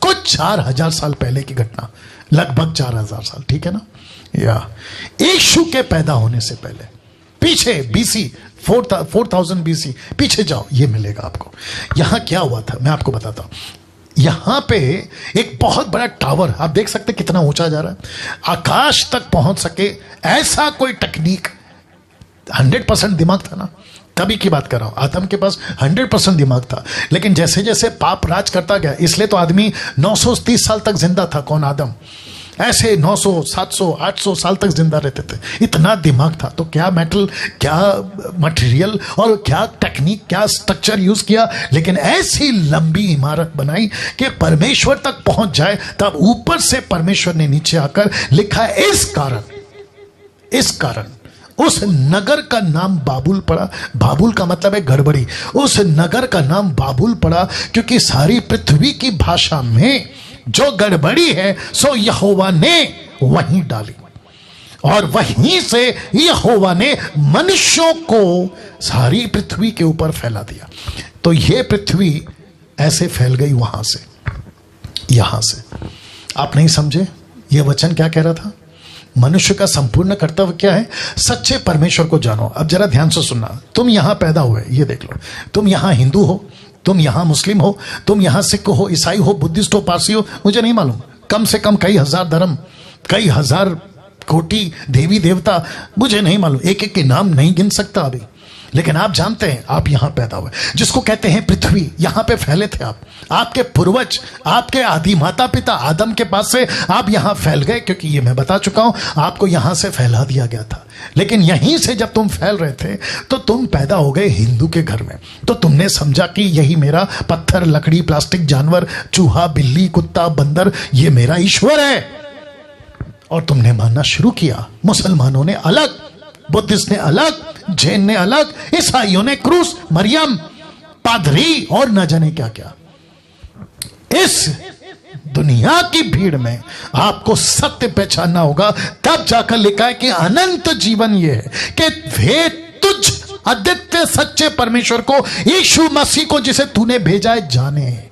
कुछ 4000 साल पहले की घटना, लगभग 4000 साल, ठीक है ना? या यीशु के पैदा होने से पहले, पीछे BC 4000 BC पीछे जाओ, ये मिलेगा आपको। यहां क्या हुआ था मैं आपको बताता हूं। यहां पे एक बहुत बड़ा टावर, आप देख सकते कितना ऊंचा जा रहा है, आकाश तक पहुंच सके ऐसा कोई टेक्निक। 100% दिमाग था ना, तभी की बात कर रहा हूं। आदम के पास 100% दिमाग था, लेकिन जैसे जैसे पाप राज करता गया, इसलिए तो आदमी 930 साल तक जिंदा था। कौन? आदम। ऐसे 900 700 800 साल तक जिंदा रहते थे, इतना दिमाग था। तो क्या मेटल, क्या मटेरियल और क्या टेक्निक, क्या स्ट्रक्चर यूज किया, लेकिन ऐसी लंबी इमारत बनाई कि परमेश्वर तक पहुंच जाए। तब ऊपर से परमेश्वर ने नीचे आकर लिखा, इस कारण उस नगर का नाम बाबुल पड़ा। बाबुल का मतलब है गड़बड़ी। उस नगर का नाम बाबुल पड़ा क्योंकि सारी पृथ्वी की भाषा में जो गड़बड़ी है सो यहोवा ने वहीं डाली, और वहीं से यहोवा ने मनुष्यों को सारी पृथ्वी के ऊपर फैला दिया। तो ये पृथ्वी ऐसे फैल गई वहां से, यहां से। आप नहीं समझे ये वचन क्या कह रहा था? मनुष्य का संपूर्ण कर्तव्य क्या है? सच्चे परमेश्वर को जानो। अब जरा ध्यान से सुनना, तुम यहां पैदा हुए, ये देख लो, तुम यहां हिंदू हो, तुम यहां मुस्लिम हो, तुम यहां सिख हो, ईसाई हो, बुद्धिस्ट हो, पारसी हो, मुझे नहीं मालूम, कम से कम कई हजार धर्म, कई हजार कोटि देवी देवता, मुझे नहीं मालूम, एक एक के नाम नहीं गिन सकता अभी, लेकिन आप जानते हैं आप यहां पैदा हुए, जिसको कहते हैं पृथ्वी। यहां पे फैले थे आप, आपके पूर्वज, आपके आदि माता पिता आदम के पास से आप यहां फैल गए, क्योंकि ये मैं बता चुका हूं, आपको यहां से फैला दिया गया था। लेकिन यहीं से जब तुम फैल रहे थे तो तुम पैदा हो गए हिंदू के घर में। तो तुमने समझा कि यही मेरा पत्थर, लकड़ी, प्लास्टिक, जानवर, चूहा, बिल्ली, कुत्ता, बंदर, ये मेरा ईश्वर है, और तुमने मानना शुरू किया। मुसलमानों ने अलग, बुद्धिस्ट ने अलग, जैन ने अलग, ईसाइयों ने क्रूस, मरियम, पादरी और न जाने क्या क्या। इस दुनिया की भीड़ में आपको सत्य पहचानना होगा, तब जाकर लिखा है कि अनंत जीवन यह है कि वे तुझ अद्वितीय सच्चे परमेश्वर को, यीशु मसीह को जिसे तूने भेजा है, जाने।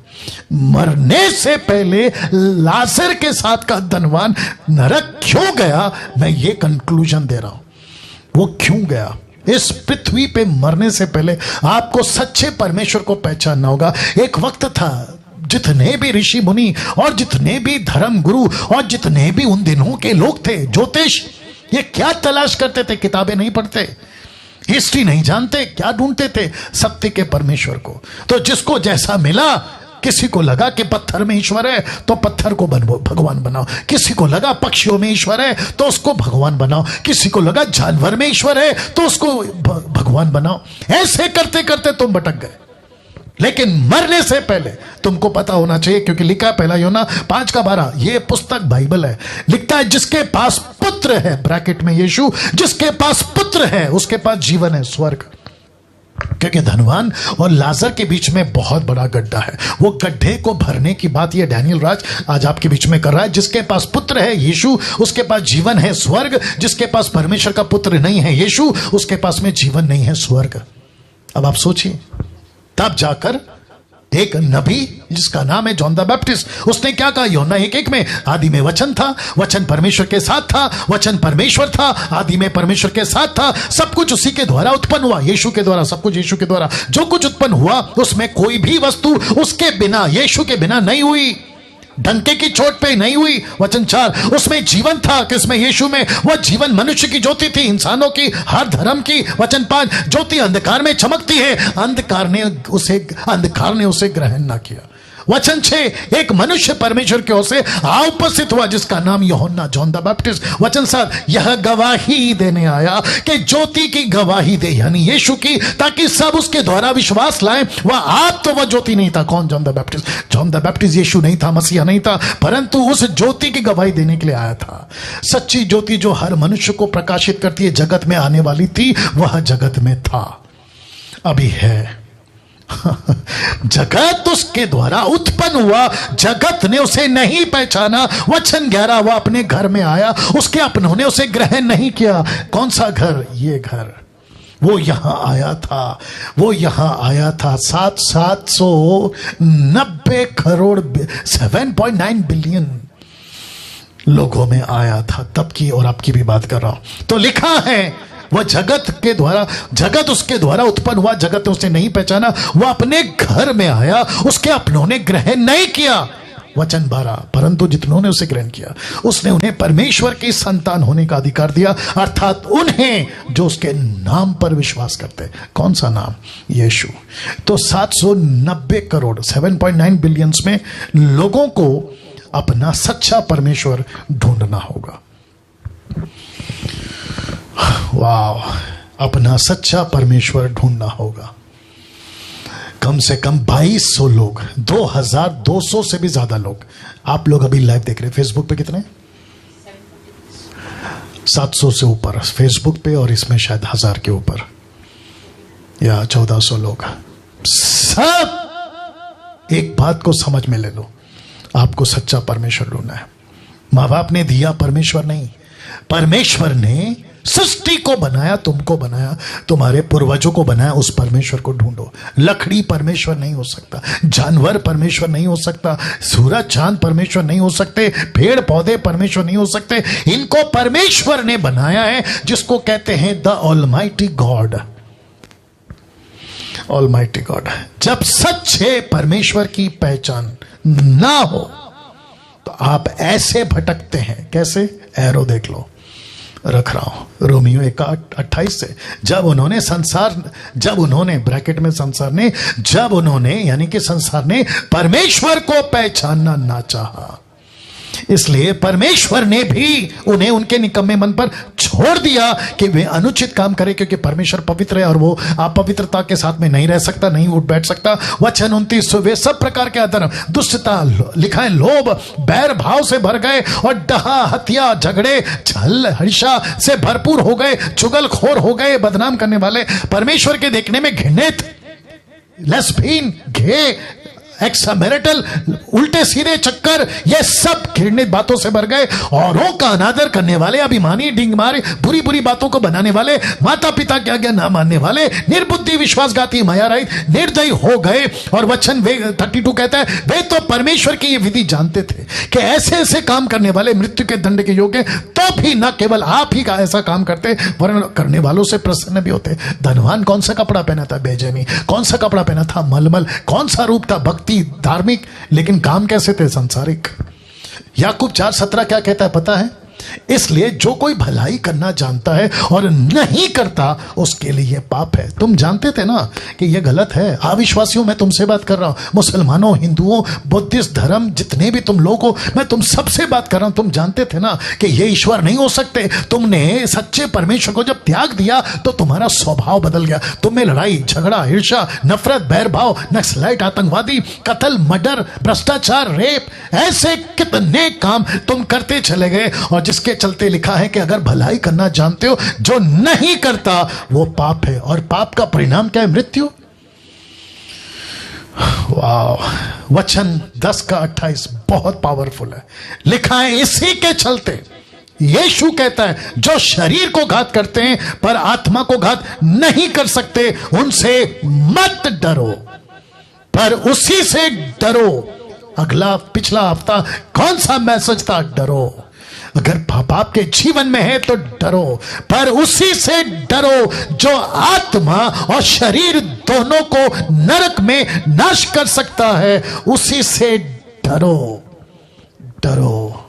मरने से पहले लाजर के साथ का धनवान नरक क्यों गया, मैं ये कंक्लूजन दे रहा हूं। वो क्यों गया? इस पृथ्वी पे मरने से पहले आपको सच्चे परमेश्वर को पहचानना होगा। एक वक्त था जितने भी ऋषि मुनि और जितने भी धर्म गुरु और जितने भी उन दिनों के लोग थे, ज्योतिष, ये क्या तलाश करते थे? किताबें नहीं पढ़ते, हिस्ट्री नहीं जानते, क्या ढूंढते थे? सत्य के परमेश्वर को। तो जिसको जैसा मिला, किसी को लगा कि पत्थर में ईश्वर है तो पत्थर को भगवान बनाओ, किसी को लगा पक्षियों में ईश्वर है तो उसको भगवान बनाओ, किसी को लगा जानवर में ईश्वर है तो उसको भगवान बनाओ। ऐसे करते करते तुम भटक गए। लेकिन मरने से पहले तुमको पता होना चाहिए, क्योंकि लिखा है 1 यूहन्ना 5:12, ये पुस्तक बाइबल है, लिखता है जिसके पास पुत्र है, ब्रैकेट में यीशु, जिसके पास पुत्र है उसके पास जीवन है, स्वर्ग। क्योंकि धनवान और लाजर के बीच में बहुत बड़ा गड्ढा है। वो गड्ढे को भरने की बात ये डैनियल राज आज आपके बीच में कर रहा है। जिसके पास पुत्र है यीशु, उसके पास जीवन है स्वर्ग। जिसके पास परमेश्वर का पुत्र नहीं है यीशु, उसके पास में जीवन नहीं है स्वर्ग। अब आप सोचिए, तब जाकर एक नबी जिसका नाम है जॉन द बैप्टिस्ट, उसने क्या कहा? यूहन्ना 1:1 में, आदि में वचन था, वचन परमेश्वर के साथ था, वचन परमेश्वर था, आदि में परमेश्वर के साथ था, सब कुछ उसी के द्वारा उत्पन्न हुआ, यीशु के द्वारा, सब कुछ यीशु के द्वारा। जो कुछ उत्पन्न हुआ उसमें कोई भी वस्तु उसके बिना, यीशु के बिना नहीं हुई, डंके की चोट पे नहीं हुई। वचन 4, उसमें जीवन था, किसमें? यीशु में। वह जीवन मनुष्य की ज्योति थी, इंसानों की, हर धर्म की। वचन 5, ज्योति अंधकार में चमकती है, अंधकार ने उसे ग्रहण ना किया। वचन 6, एक मनुष्य परमेश्वर की ओर से उपस्थित हुआ जिसका नाम यूहन्ना, जॉन द बैप्टिस्ट। वचन 7, यह गवाही देने आया कि ज्योति की गवाही दे, यानी यीशु की, ताकि सब उसके द्वारा विश्वास लाएं। वह आप तो वह ज्योति नहीं था। कौन? John the Baptist. John the Baptist यीशु नहीं था, मसीहा नहीं था, परंतु उस ज्योति की गवाही देने के लिए आया था। सच्ची ज्योति जो हर मनुष्य को प्रकाशित करती है, जगत में आने वाली थी, वह जगत में था, अभी है। जगत उसके द्वारा उत्पन्न हुआ, जगत ने उसे नहीं पहचाना। वचन 11, वह अपने घर में आया, उसके अपनों ने उसे ग्रहण नहीं किया। कौन सा घर? ये घर। वो यहां आया था, वो यहां आया था। 790 करोड़ 7.9 बिलियन लोगों में आया था, तब की और आपकी भी बात कर रहा हूं। तो लिखा है वह जगत के द्वारा, जगत उसके द्वारा उत्पन्न हुआ, जगत ने उसे नहीं पहचाना। वह अपने घर में आया, उसके अपनों ने ग्रहण नहीं किया। वचन 12, परंतु जितनों ने उसे ग्रहण किया, उसने उन्हें परमेश्वर की संतान होने का अधिकार दिया, अर्थात उन्हें जो उसके नाम पर विश्वास करते। कौन सा नाम? यीशु। तो 790 करोड़ 7.9 बिलियंस में लोगों को अपना सच्चा परमेश्वर ढूंढना होगा। वाह, अपना सच्चा परमेश्वर ढूंढना होगा। कम से कम 2200 लोग, 2200 से भी ज्यादा लोग, आप लोग अभी लाइव देख रहे हैं। फेसबुक पे कितने? 700 से ऊपर फेसबुक पे, और इसमें शायद 1000 के ऊपर या 1400 लोग। सब एक बात को समझ में ले लो, आपको सच्चा परमेश्वर ढूंढना है। माँ बाप ने दिया, परमेश्वर नहीं। परमेश्वर ने सृष्टि को बनाया, तुमको बनाया, तुम्हारे पूर्वजों को बनाया, उस परमेश्वर को ढूंढो। लकड़ी परमेश्वर नहीं हो सकता, जानवर परमेश्वर नहीं हो सकता, सूरज चांद परमेश्वर नहीं हो सकते, पेड़ पौधे परमेश्वर नहीं हो सकते। इनको परमेश्वर ने बनाया है, जिसको कहते हैं the almighty God. Almighty God. जब सच्चे परमेश्वर की पहचान ना हो तो आप ऐसे भटकते हैं। कैसे? एरो देख लो, रख रहा हूं रोमियो 1:28 से। जब उन्होंने ब्रैकेट में संसार ने, जब उन्होंने यानी कि संसार ने परमेश्वर को पहचानना ना चाहा, इसलिए परमेश्वर ने भी उन्हें उनके निकम्मे मन पर छोड़ दिया कि वे अनुचित काम करें, क्योंकि परमेश्वर पवित्र है और वो अपवित्रता के साथ में नहीं रह सकता, नहीं उठ बैठ सकता। वचन 29, वे सब प्रकार के अधर्म, दुष्टता, लिखा है लोभ, बैर भाव से भर गए और डहा, हत्या, झगड़े, छल, हर्षा से भरपूर हो गए, चुगलखोर हो गए, बदनाम करने वाले, परमेश्वर के देखने में घृणित, लेस्बियन, गे, एक्समैरिटल, उल्टे सीधे चक्कर, ये सब घृणित बातों से भर गए। औरों का अनादर करने वाले, अभिमानी, डिंगमारी, बुरी बुरी बातों को बनाने वाले, माता पिता की आज्ञा ना मानने वाले, निर्बुद्धि, विश्वासघाती, माया रहित, निर्दयी हो गए। और वचन 32 कहता है, वे तो परमेश्वर की ये विधि जानते थे कि ऐसे ऐसे काम करने वाले मृत्यु के दंड के योग्य, तो भी न केवल आप ही का ऐसा काम करते, वरन करने वालों से प्रसन्न भी होते। धनवान कौन सा कपड़ा पहना था? बेजेमी। कौन सा कपड़ा पहना था? मलमल। कौन सा रूप था? भक्ति, धार्मिक, लेकिन काम कैसे थे? संसारिक। याकूब 4:17 क्या कहता है पता है? इसलिए जो कोई भलाई करना जानता है और नहीं करता, उसके लिए पाप है। तुम जानते थे ना कि यह गलत है। अविश्वासियों, मैं तुमसे बात कर रहा हूं, मुसलमानों, हिंदुओं, बुद्धिस्ट धर्म, जितने भी तुम लोग हो, मैं तुम सबसे बात कर रहा हूं। तुम जानते थे ना कि ये ईश्वर नहीं हो सकते। तुमने सच्चे परमेश्वर को जब त्याग दिया तो तुम्हारा स्वभाव बदल गया। तुम में लड़ाई, झगड़ा, ईर्ष्या, नफरत, बैरभाव, नक्सलाइट, आतंकवादी, कत्ल, मर्डर, भ्रष्टाचार, रेप, ऐसे कितने काम तुम करते चले गए। और जिस जिसके चलते लिखा है कि अगर भलाई करना जानते हो, जो नहीं करता वो पाप है, और पाप का परिणाम क्या है? मृत्यु। वाह, वचन 10 का 28 बहुत पावरफुल है। लिखा है इसी के चलते यीशु कहता है, जो शरीर को घात करते हैं पर आत्मा को घात नहीं कर सकते, उनसे मत डरो, पर उसी से डरो। अगला पिछला हफ्ता कौन सा मैसेज था? डरो। अगर पाप के जीवन में है तो डरो, पर उसी से डरो जो आत्मा और शरीर दोनों को नरक में नाश कर सकता है। उसी से डरो, डरो,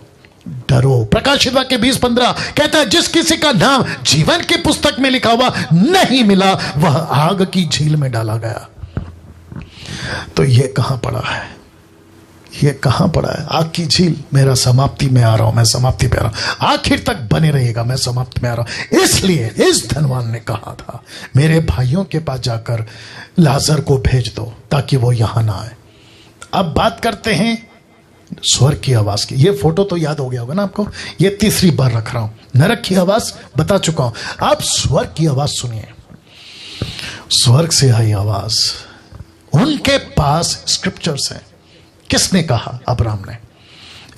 डरो। प्रकाशित वाक्य 20:15 कहता है, जिस किसी का नाम जीवन की पुस्तक में लिखा हुआ नहीं मिला, वह आग की झील में डाला गया। तो ये कहां पड़ा है? ये कहां पड़ा है? आग की झील। मेरा समाप्ति में आ रहा हूं, मैं समाप्ति पे आ रहा हूं, आखिर तक बने रहिएगा, मैं समाप्ति में आ रहा हूं। इसलिए इस धनवान ने कहा था, मेरे भाइयों के पास जाकर लाजर को भेज दो ताकि वो यहां ना आए। अब बात करते हैं स्वर्ग की आवाज की। ये फोटो तो याद हो गया होगा ना आपको, ये तीसरी बार रख रहा हूं। नरक की आवाज बता चुका हूं, आप स्वर्ग की आवाज सुनिए। स्वर्ग से आई आवाज, उनके पास स्क्रिप्चर्स हैं। किसने कहा? अब्राहम ने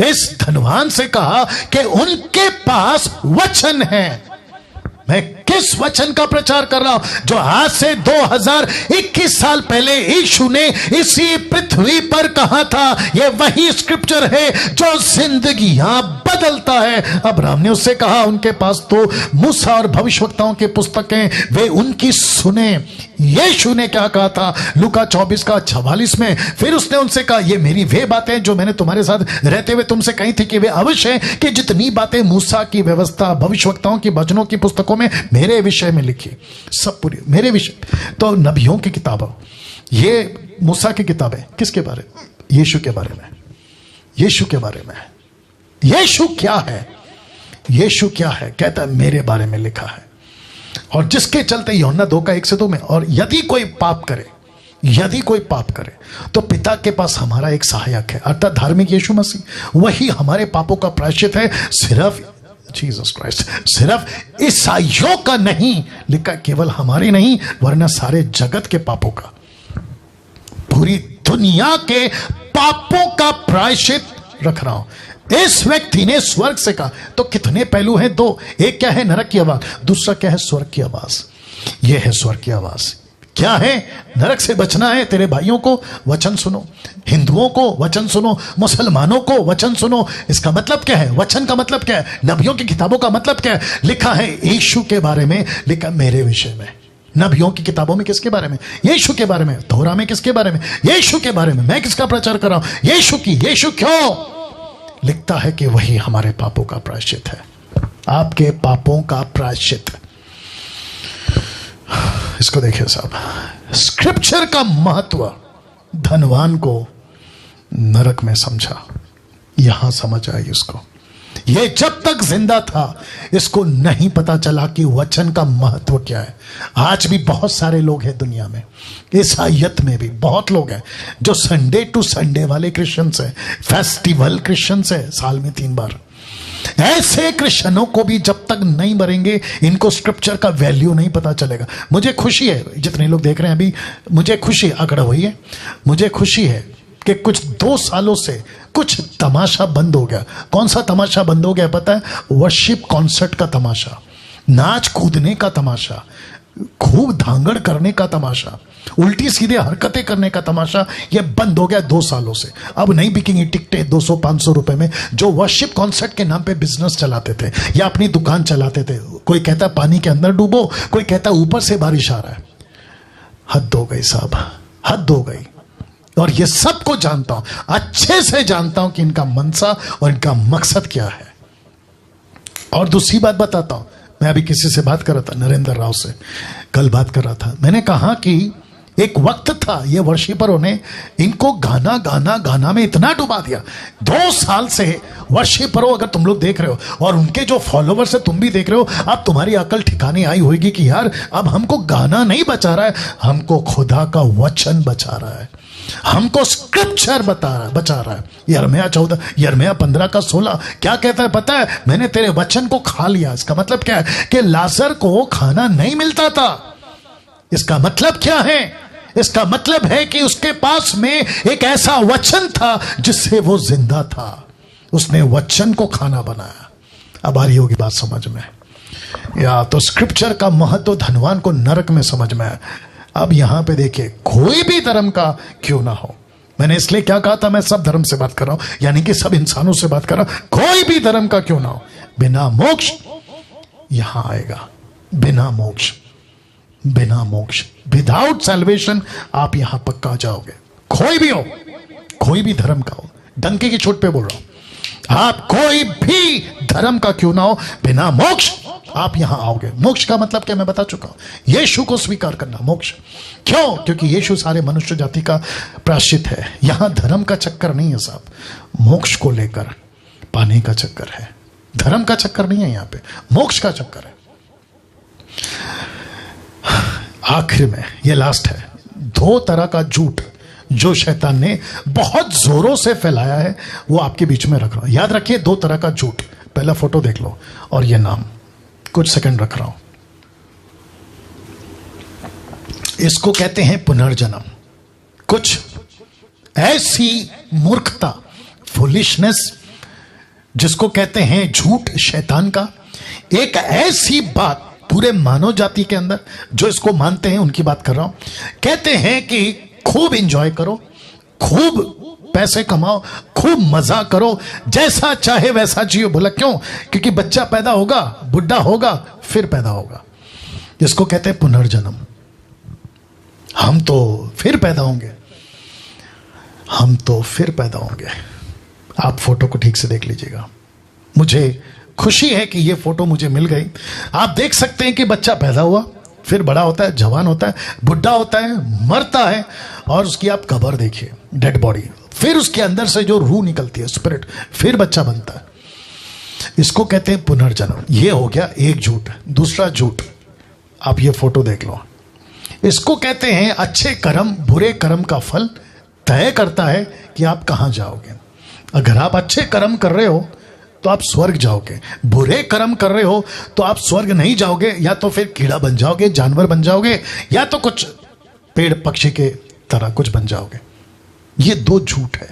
इस धनवान से कहा कि उनके पास वचन है। मैं किस वचन का प्रचार कर रहा हूं? जो आज से 2021 साल पहले यीशु ने इसी पृथ्वी पर कहा था। यह वही स्क्रिप्चर है जो जिंदगियां बदलता है। अब्राहम ने उससे कहा, उनके पास तो मूसा और भविष्यवक्ताओं की पुस्तकें, वे उनकी सुने। यीशु ने क्या कहा था? लूका 24 का 44 में फिर उसने उनसे कहा, ये मेरी वे बातें जो मैंने तुम्हारे साथ रहते हुए तुमसे कही थी कि वे अवश्य है कि जितनी बातें मूसा की व्यवस्था, भविष्यवक्ताओं की भजनों की पुस्तकों में मेरे विषय में लिखी, सब पूरी मेरे विषय। तो नबियों की किताबें, ये मूसा की किताबें किसके बारे में? यीशु के बारे में। यीशु के बारे में। यीशु क्या है? यीशु क्या है? कहता है मेरे बारे में लिखा है। और जिसके चलते यूहन्ना 2 का 1 से 2 में, और यदि कोई पाप करे, यदि कोई पाप करे तो पिता के पास हमारा एक सहायक है, अर्थात धार्मिक यीशु मसीह। वही हमारे पापों का प्रायश्चित है। सिर्फ जीसस क्राइस्ट, सिर्फ ईसाइयों का नहीं लिखा, केवल हमारे नहीं वरना सारे जगत के पापों का, पूरी दुनिया के पापों का प्रायश्चित रख रहा हूं। इस व्यक्ति ने स्वर्ग से कहा। तो कितने पहलू हैं? 2। एक क्या है? नरक की आवाज। दूसरा क्या है? स्वर्ग की आवाज। यह है स्वर्ग की आवाज। क्या है? नरक से बचना है, तेरे भाइयों को वचन सुनो, हिंदुओं को वचन सुनो, मुसलमानों को वचन सुनो। इसका मतलब क्या है? वचन का मतलब क्या है? नबियों की किताबों का मतलब क्या है? लिखा है यीशु के बारे में, लिखा मेरे विषय में। नबियों की किताबों में किसके बारे में? यीशु के बारे में। तोरा में किसके बारे में? यीशु के बारे में। मैं किसका प्रचार कर रहा हूं? यीशु की। यीशु क्यों? लिखता है कि वही हमारे पापों का प्रायश्चित है, आपके पापों का प्रायश्चित। इसको देखिए साहब, स्क्रिप्चर का महत्व धनवान को नरक में समझा, यहां समझ आई उसको। ये जब तक जिंदा था इसको नहीं पता चला कि वचन का महत्व क्या है। आज भी बहुत सारे लोग हैं दुनिया में, ईसाइयत में भी बहुत लोग हैं जो संडे टू संडे वाले क्रिश्चियंस हैं, फेस्टिवल क्रिश्चियंस हैं, साल में 3 बार। ऐसे क्रिश्चियनों को भी जब तक नहीं मरेंगे इनको स्क्रिप्चर का वैल्यू नहीं पता चलेगा। मुझे खुशी है, जितने लोग देख रहे हैं अभी, मुझे खुशी अकड़ हुई है, मुझे खुशी है कि कुछ 2 सालों से कुछ तमाशा बंद हो गया। कौन सा तमाशा बंद हो गया पता है? वर्शिप कॉन्सर्ट का तमाशा, नाच कूदने का तमाशा, खूब धांगड़ करने का तमाशा, उल्टी सीधे हरकतें करने का तमाशा, ये बंद हो गया 2 सालों से। अब नहीं बिकेंगी टिकटें 200-500 रुपए में। जो वर्शिप कॉन्सर्ट के नाम पे बिजनेस चलाते थे या अपनी दुकान चलाते थे, कोई कहता पानी के अंदर डूबो, कोई कहता ऊपर से बारिश आ रहा है। हद हो गई साहब, हद हो गई। और ये सबको जानता हूं, अच्छे से जानता हूं कि इनका मनसा और इनका मकसद क्या है। और दूसरी बात बताता हूं, मैं अभी किसी से बात कर रहा था, नरेंद्र राव से कल बात कर रहा था। मैंने कहा कि एक वक्त था ये वर्शिपरों ने इनको गाना गाना गाना में इतना डुबा दिया। 2 साल से वर्शिपरों, अगर तुम लोग देख रहे हो और उनके जो फॉलोवर्स है तुम भी देख रहे हो, अब तुम्हारी अकल ठिकाने आई होगी कि यार अब हमको गाना नहीं बचा रहा है, हमको खुदा का वचन बचा रहा है। हमको स्क्रिप्चर बचा रहा है। यिर्मयाह 14, यिर्मयाह 15 का 16 क्या कहता है पता है? मैंने तेरे वचन को खा लिया। इसका मतलब क्या है? कि लाजर को खाना नहीं मिलता था। इसका मतलब क्या है? इसका मतलब है कि उसके पास में एक ऐसा वचन था जिससे वो जिंदा था। उसने वचन को खाना बनाया। अब आ रही होगी बात समझ में? या तो स्क्रिप्चर का महत्व धनवान को नरक में समझ में आया। अब यहां पे देखिए, कोई भी धर्म का क्यों ना हो, मैंने इसलिए क्या कहा था, मैं सब धर्म से बात कर रहा हूं, यानी कि सब इंसानों से बात कर रहा हूं। कोई भी धर्म का क्यों ना हो, बिना मोक्ष यहां आएगा। बिना मोक्ष, बिना मोक्ष, विदाउट सैल्वेशन आप यहां पक्का जाओगे। कोई भी हो, कोई भी धर्म का हो, डंके की चोट पे बोल रहा हूं, आप कोई भी धर्म का क्यों ना हो, बिना मोक्ष आप यहां आओगे। मोक्ष का मतलब क्या मैं बता चुका हूं। यीशु को स्वीकार करना मोक्ष। क्यों? क्योंकि यीशु सारे मनुष्य जाति का प्रायश्चित है। यहां धर्म का चक्कर नहीं है साहब, मोक्ष को लेकर पाने का चक्कर है। धर्म का चक्कर नहीं है यहां पे, मोक्ष का चक्कर है। आखिर में ये लास्ट है, 2 तरह का झूठ जो शैतान ने बहुत जोरों से फैलाया है, वो आपके बीच में रख रहा हूं। याद रखिए, 2 तरह का झूठ। पहला फोटो देख लो और ये नाम कुछ सेकंड रख रहा हूं। इसको कहते हैं पुनर्जन्म। कुछ ऐसी मूर्खता, फुलिशनेस, जिसको कहते हैं झूठ शैतान का, एक ऐसी बात पूरे मानव जाति के अंदर जो इसको मानते हैं उनकी बात कर रहा हूं। कहते हैं कि खूब एंजॉय करो, खूब पैसे कमाओ, खूब मजा करो, जैसा चाहे वैसा जियो। बोला क्यों? क्योंकि बच्चा पैदा होगा, बुढ़ा होगा, फिर पैदा होगा। जिसको कहते हैं पुनर्जन्म। हम तो फिर पैदा होंगे, हम तो फिर पैदा होंगे। आप फोटो को ठीक से देख लीजिएगा। मुझे खुशी है कि ये फोटो मुझे मिल गई। आप देख सकते हैं कि बच्चा पैदा हुआ, फिर बड़ा होता है, जवान होता है, बुढ़ा होता है, मरता है, और उसकी आप कब्र देखिए, डेड बॉडी, फिर उसके अंदर से जो रूह निकलती है, स्पिरिट, फिर बच्चा बनता है। इसको कहते हैं पुनर्जन्म। ये हो गया एक झूठ। दूसरा झूठ, आप ये फोटो देख लो। इसको कहते हैं अच्छे कर्म बुरे कर्म का फल तय करता है कि आप कहां जाओगे। अगर आप अच्छे कर्म कर रहे हो तो आप स्वर्ग जाओगे, बुरे कर्म कर रहे हो तो आप स्वर्ग नहीं जाओगे, या तो फिर कीड़ा बन जाओगे, जानवर बन जाओगे, या तो कुछ पेड़ पक्षी के तरह कुछ बन जाओगे। ये 2 झूठ है।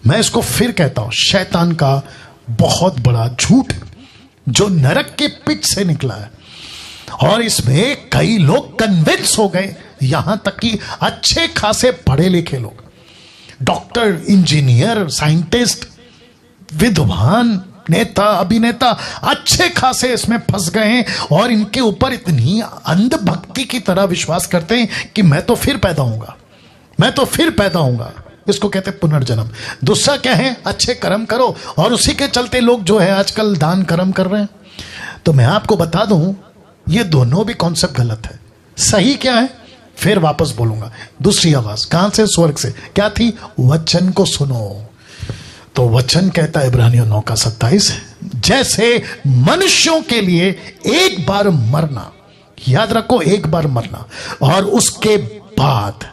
मैं इसको फिर कहता हूं, शैतान का बहुत बड़ा झूठ जो नरक के पिट से निकला है। और इसमें कई लोग कन्विंस हो गए, यहां तक कि अच्छे खासे पढ़े लिखे लोग, डॉक्टर, इंजीनियर, साइंटिस्ट, विद्वान, नेता, अभिनेता, अच्छे खासे इसमें फंस गए हैं और इनके ऊपर इतनी अंधभक्ति की तरह विश्वास करते हैं कि मैं तो फिर पैदा होऊंगा, मैं तो फिर पैदा होऊंगा। इसको कहते हैं पुनर्जन्म। दूसरा क्या है? अच्छे कर्म करो, और उसी के चलते लोग जो है आजकल दान कर्म कर रहे हैं। तो मैं आपको बता दूं, ये दोनों भी कॉन्सेप्ट गलत है। सही क्या है फिर वापस बोलूंगा। दूसरी आवाज कहां से? स्वर्ग से। क्या थी? वचन को सुनो। तो वचन कहता है इब्रानियों 9:27, जैसे मनुष्यों के लिए एक बार मरना, याद रखो, एक बार मरना, और उसके बाद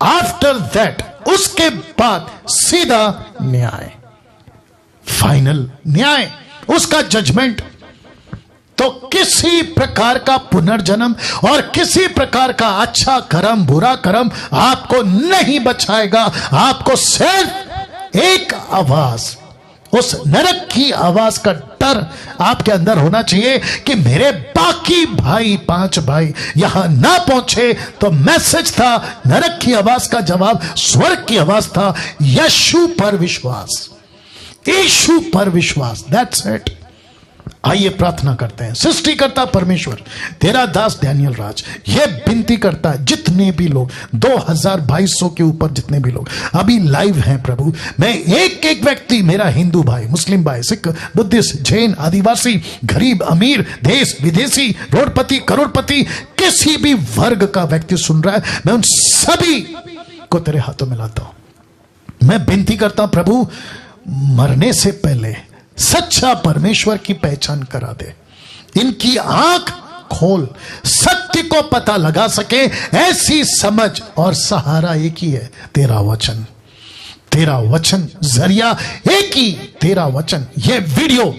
आफ्टर दैट, उसके बाद सीधा न्याय, फाइनल न्याय, उसका जजमेंट। तो किसी प्रकार का पुनर्जन्म और किसी प्रकार का अच्छा कर्म बुरा कर्म आपको नहीं बचाएगा। आपको सिर्फ एक आवाज, उस नरक की आवाज का डर आपके अंदर होना चाहिए कि मेरे बाकी भाई 5 भाई यहां ना पहुंचे। तो मैसेज था, नरक की आवाज का जवाब स्वर्ग की आवाज था, यीशु पर विश्वास, यीशु पर विश्वास। That's it. आइए प्रार्थना करते हैं। सृष्टिकर्ता परमेश्वर, तेरा दास डैनियल राज ये विनती करता है, जितने भी लोग 2200 के ऊपर जितने भी लोग अभी लाइव हैं प्रभु, मैं एक एक व्यक्ति, मेरा हिंदू भाई, मुस्लिम भाई, सिख, बुद्धिस्ट, जैन, आदिवासी, गरीब, अमीर, देश विदेशी, रोडपति, करोड़पति, किसी भी वर्ग का व्यक्ति सुन रहा है, मैं उन सभी को तेरे हाथों में लाता हूं। मैं विनती करता हूं प्रभु, मरने से पहले सच्चा परमेश्वर की पहचान करा दे। इनकी आंख खोल, सत्य को पता लगा सके ऐसी समझ और सहारा एक ही है, तेरा वचन। तेरा वचन जरिया एक ही, तेरा वचन। ये वीडियो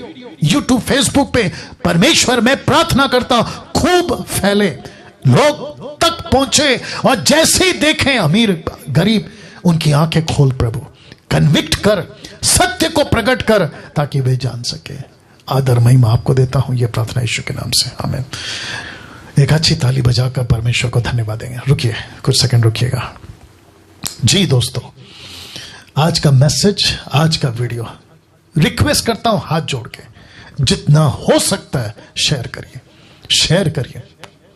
यूट्यूब फेसबुक पे परमेश्वर में प्रार्थना करता हूं खूब फैले, लोग तक पहुंचे, और जैसे ही देखें अमीर गरीब, उनकी आंखें खोल प्रभु, कन्विक्ट कर, सत्य को प्रकट कर, ताकि वे जान सके। आदर महिमा आपको देता हूं, यह प्रार्थना यीशु के नाम से, आमीन। एक अच्छी ताली बजाकर परमेश्वर को धन्यवाद देंगे। रुकिए, कुछ सेकंड रुकिएगा। जी दोस्तों, आज का मैसेज, आज का वीडियो, रिक्वेस्ट करता हूं हाथ जोड़ के, जितना हो सकता है शेयर करिए, शेयर करिए,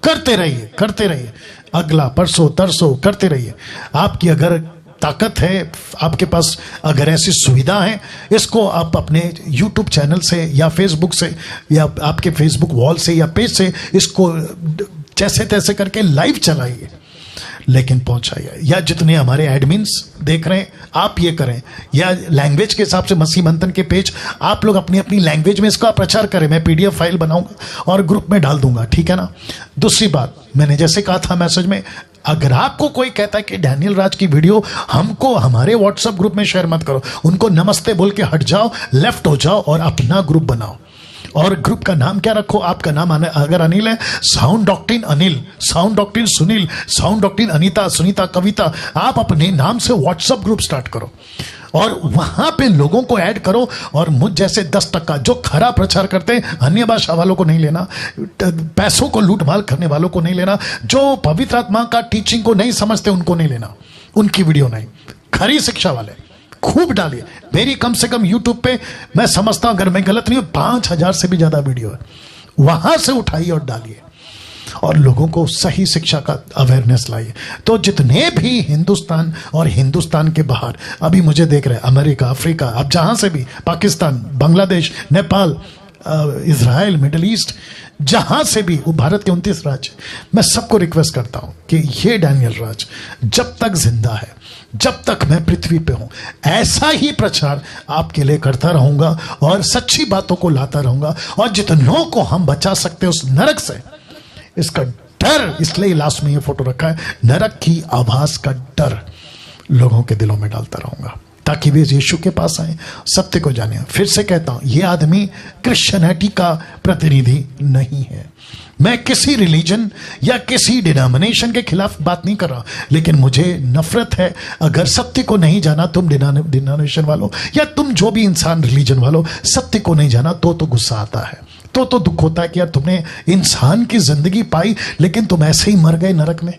करते रहिए, करते रहिए, अगला परसों तरसों करते रहिए। आपकी अगर ताकत है, आपके पास अगर ऐसी सुविधा है, इसको आप अपने YouTube चैनल से या फेसबुक से या आपके फेसबुक वॉल से या पेज से इसको जैसे तैसे करके लाइव चलाइए, लेकिन पहुंचाइए। या जितने हमारे एडमिन्स देख रहे हैं आप ये करें, या लैंग्वेज के हिसाब से मसीह मंथन के पेज आप लोग अपनी अपनी लैंग्वेज में इसका प्रचार करें। मैं PDF फाइल बनाऊंगा और ग्रुप में डाल दूंगा, ठीक है ना। दूसरी बात, मैंने जैसे कहा था मैसेज में, अगर आपको कोई कहता है कि डैनियल राज की वीडियो हमको हमारे व्हाट्सएप ग्रुप में शेयर मत करो, उनको नमस्ते बोल के हट जाओ, लेफ्ट हो जाओ और अपना ग्रुप बनाओ। और ग्रुप का नाम क्या रखो? आपका नाम अगर अनिल है, sound doctrine Anil, sound doctrine Sunil, sound doctrine Anita, Sunita, Kavita, आप अपने नाम से व्हाट्सएप ग्रुप स्टार्ट करो और वहां पे लोगों को ऐड करो। और मुझ जैसे 10% जो खरा प्रचार करते हैं, अन्य भाषा वालों को नहीं लेना, पैसों को लूटमाल करने वालों को नहीं लेना, जो पवित्र आत्मा का टीचिंग को नहीं समझते उनको नहीं लेना, उनकी वीडियो नहीं, खरी शिक्षा वाले खूब डालिए। मेरी कम से कम यूट्यूब पे, मैं समझता हूं अगर मैं गलत नहीं हूं, 5000 से भी ज्यादा वीडियो है, वहां से उठाइए और डालिए और लोगों को सही शिक्षा का अवेयरनेस लाइए। तो जितने भी हिंदुस्तान और हिंदुस्तान के बाहर अभी मुझे देख रहे हैं, अमेरिका, अफ्रीका, अब जहां से भी, Pakistan, Bangladesh, Nepal, Israel, middle east, जहां से भी, वो भारत के 29 राज्य, मैं सबको रिक्वेस्ट करता हूं कि ये डैनियल राज जब तक जिंदा है, जब तक मैं पृथ्वी पे हूं, ऐसा ही प्रचार आपके लिए करता रहूंगा और सच्ची बातों को लाता रहूंगा। और जितनों को हम बचा सकते हैं उस नरक से, इसका डर, इसलिए लास्ट में ये फोटो रखा है, नरक की आवाज का डर लोगों के दिलों में डालता रहूंगा, ताकि वे यीशु के पास आए, सत्य को जाने। फिर से कहता हूं, यह आदमी क्रिश्चियनिटी का प्रतिनिधि नहीं है। मैं किसी रिलीजन या किसी डिनोमिनेशन के खिलाफ बात नहीं कर रहा, लेकिन मुझे नफरत है अगर सत्य को नहीं जाना तुम डिनोमिनेशन वालों, या तुम जो भी इंसान रिलीजन वालों, सत्य को नहीं जाना तो गुस्सा आता है, तो दुख होता है कि यार तुमने इंसान की जिंदगी पाई लेकिन तुम ऐसे ही मर गए नरक में।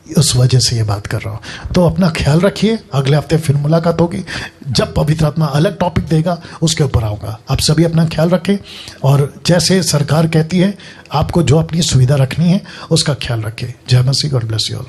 उस वजह से ये बात कर रहा हूं। तो अपना ख्याल रखिए, अगले हफ्ते फिर मुलाकात होगी, जब पवित्र आत्मा अलग टॉपिक देगा उसके ऊपर आऊंगा। आप सभी अपना ख्याल रखें, और जैसे सरकार कहती है आपको जो अपनी सुविधा रखनी है उसका ख्याल रखें। जय मसीह, गॉड ब्लेस यू ऑल।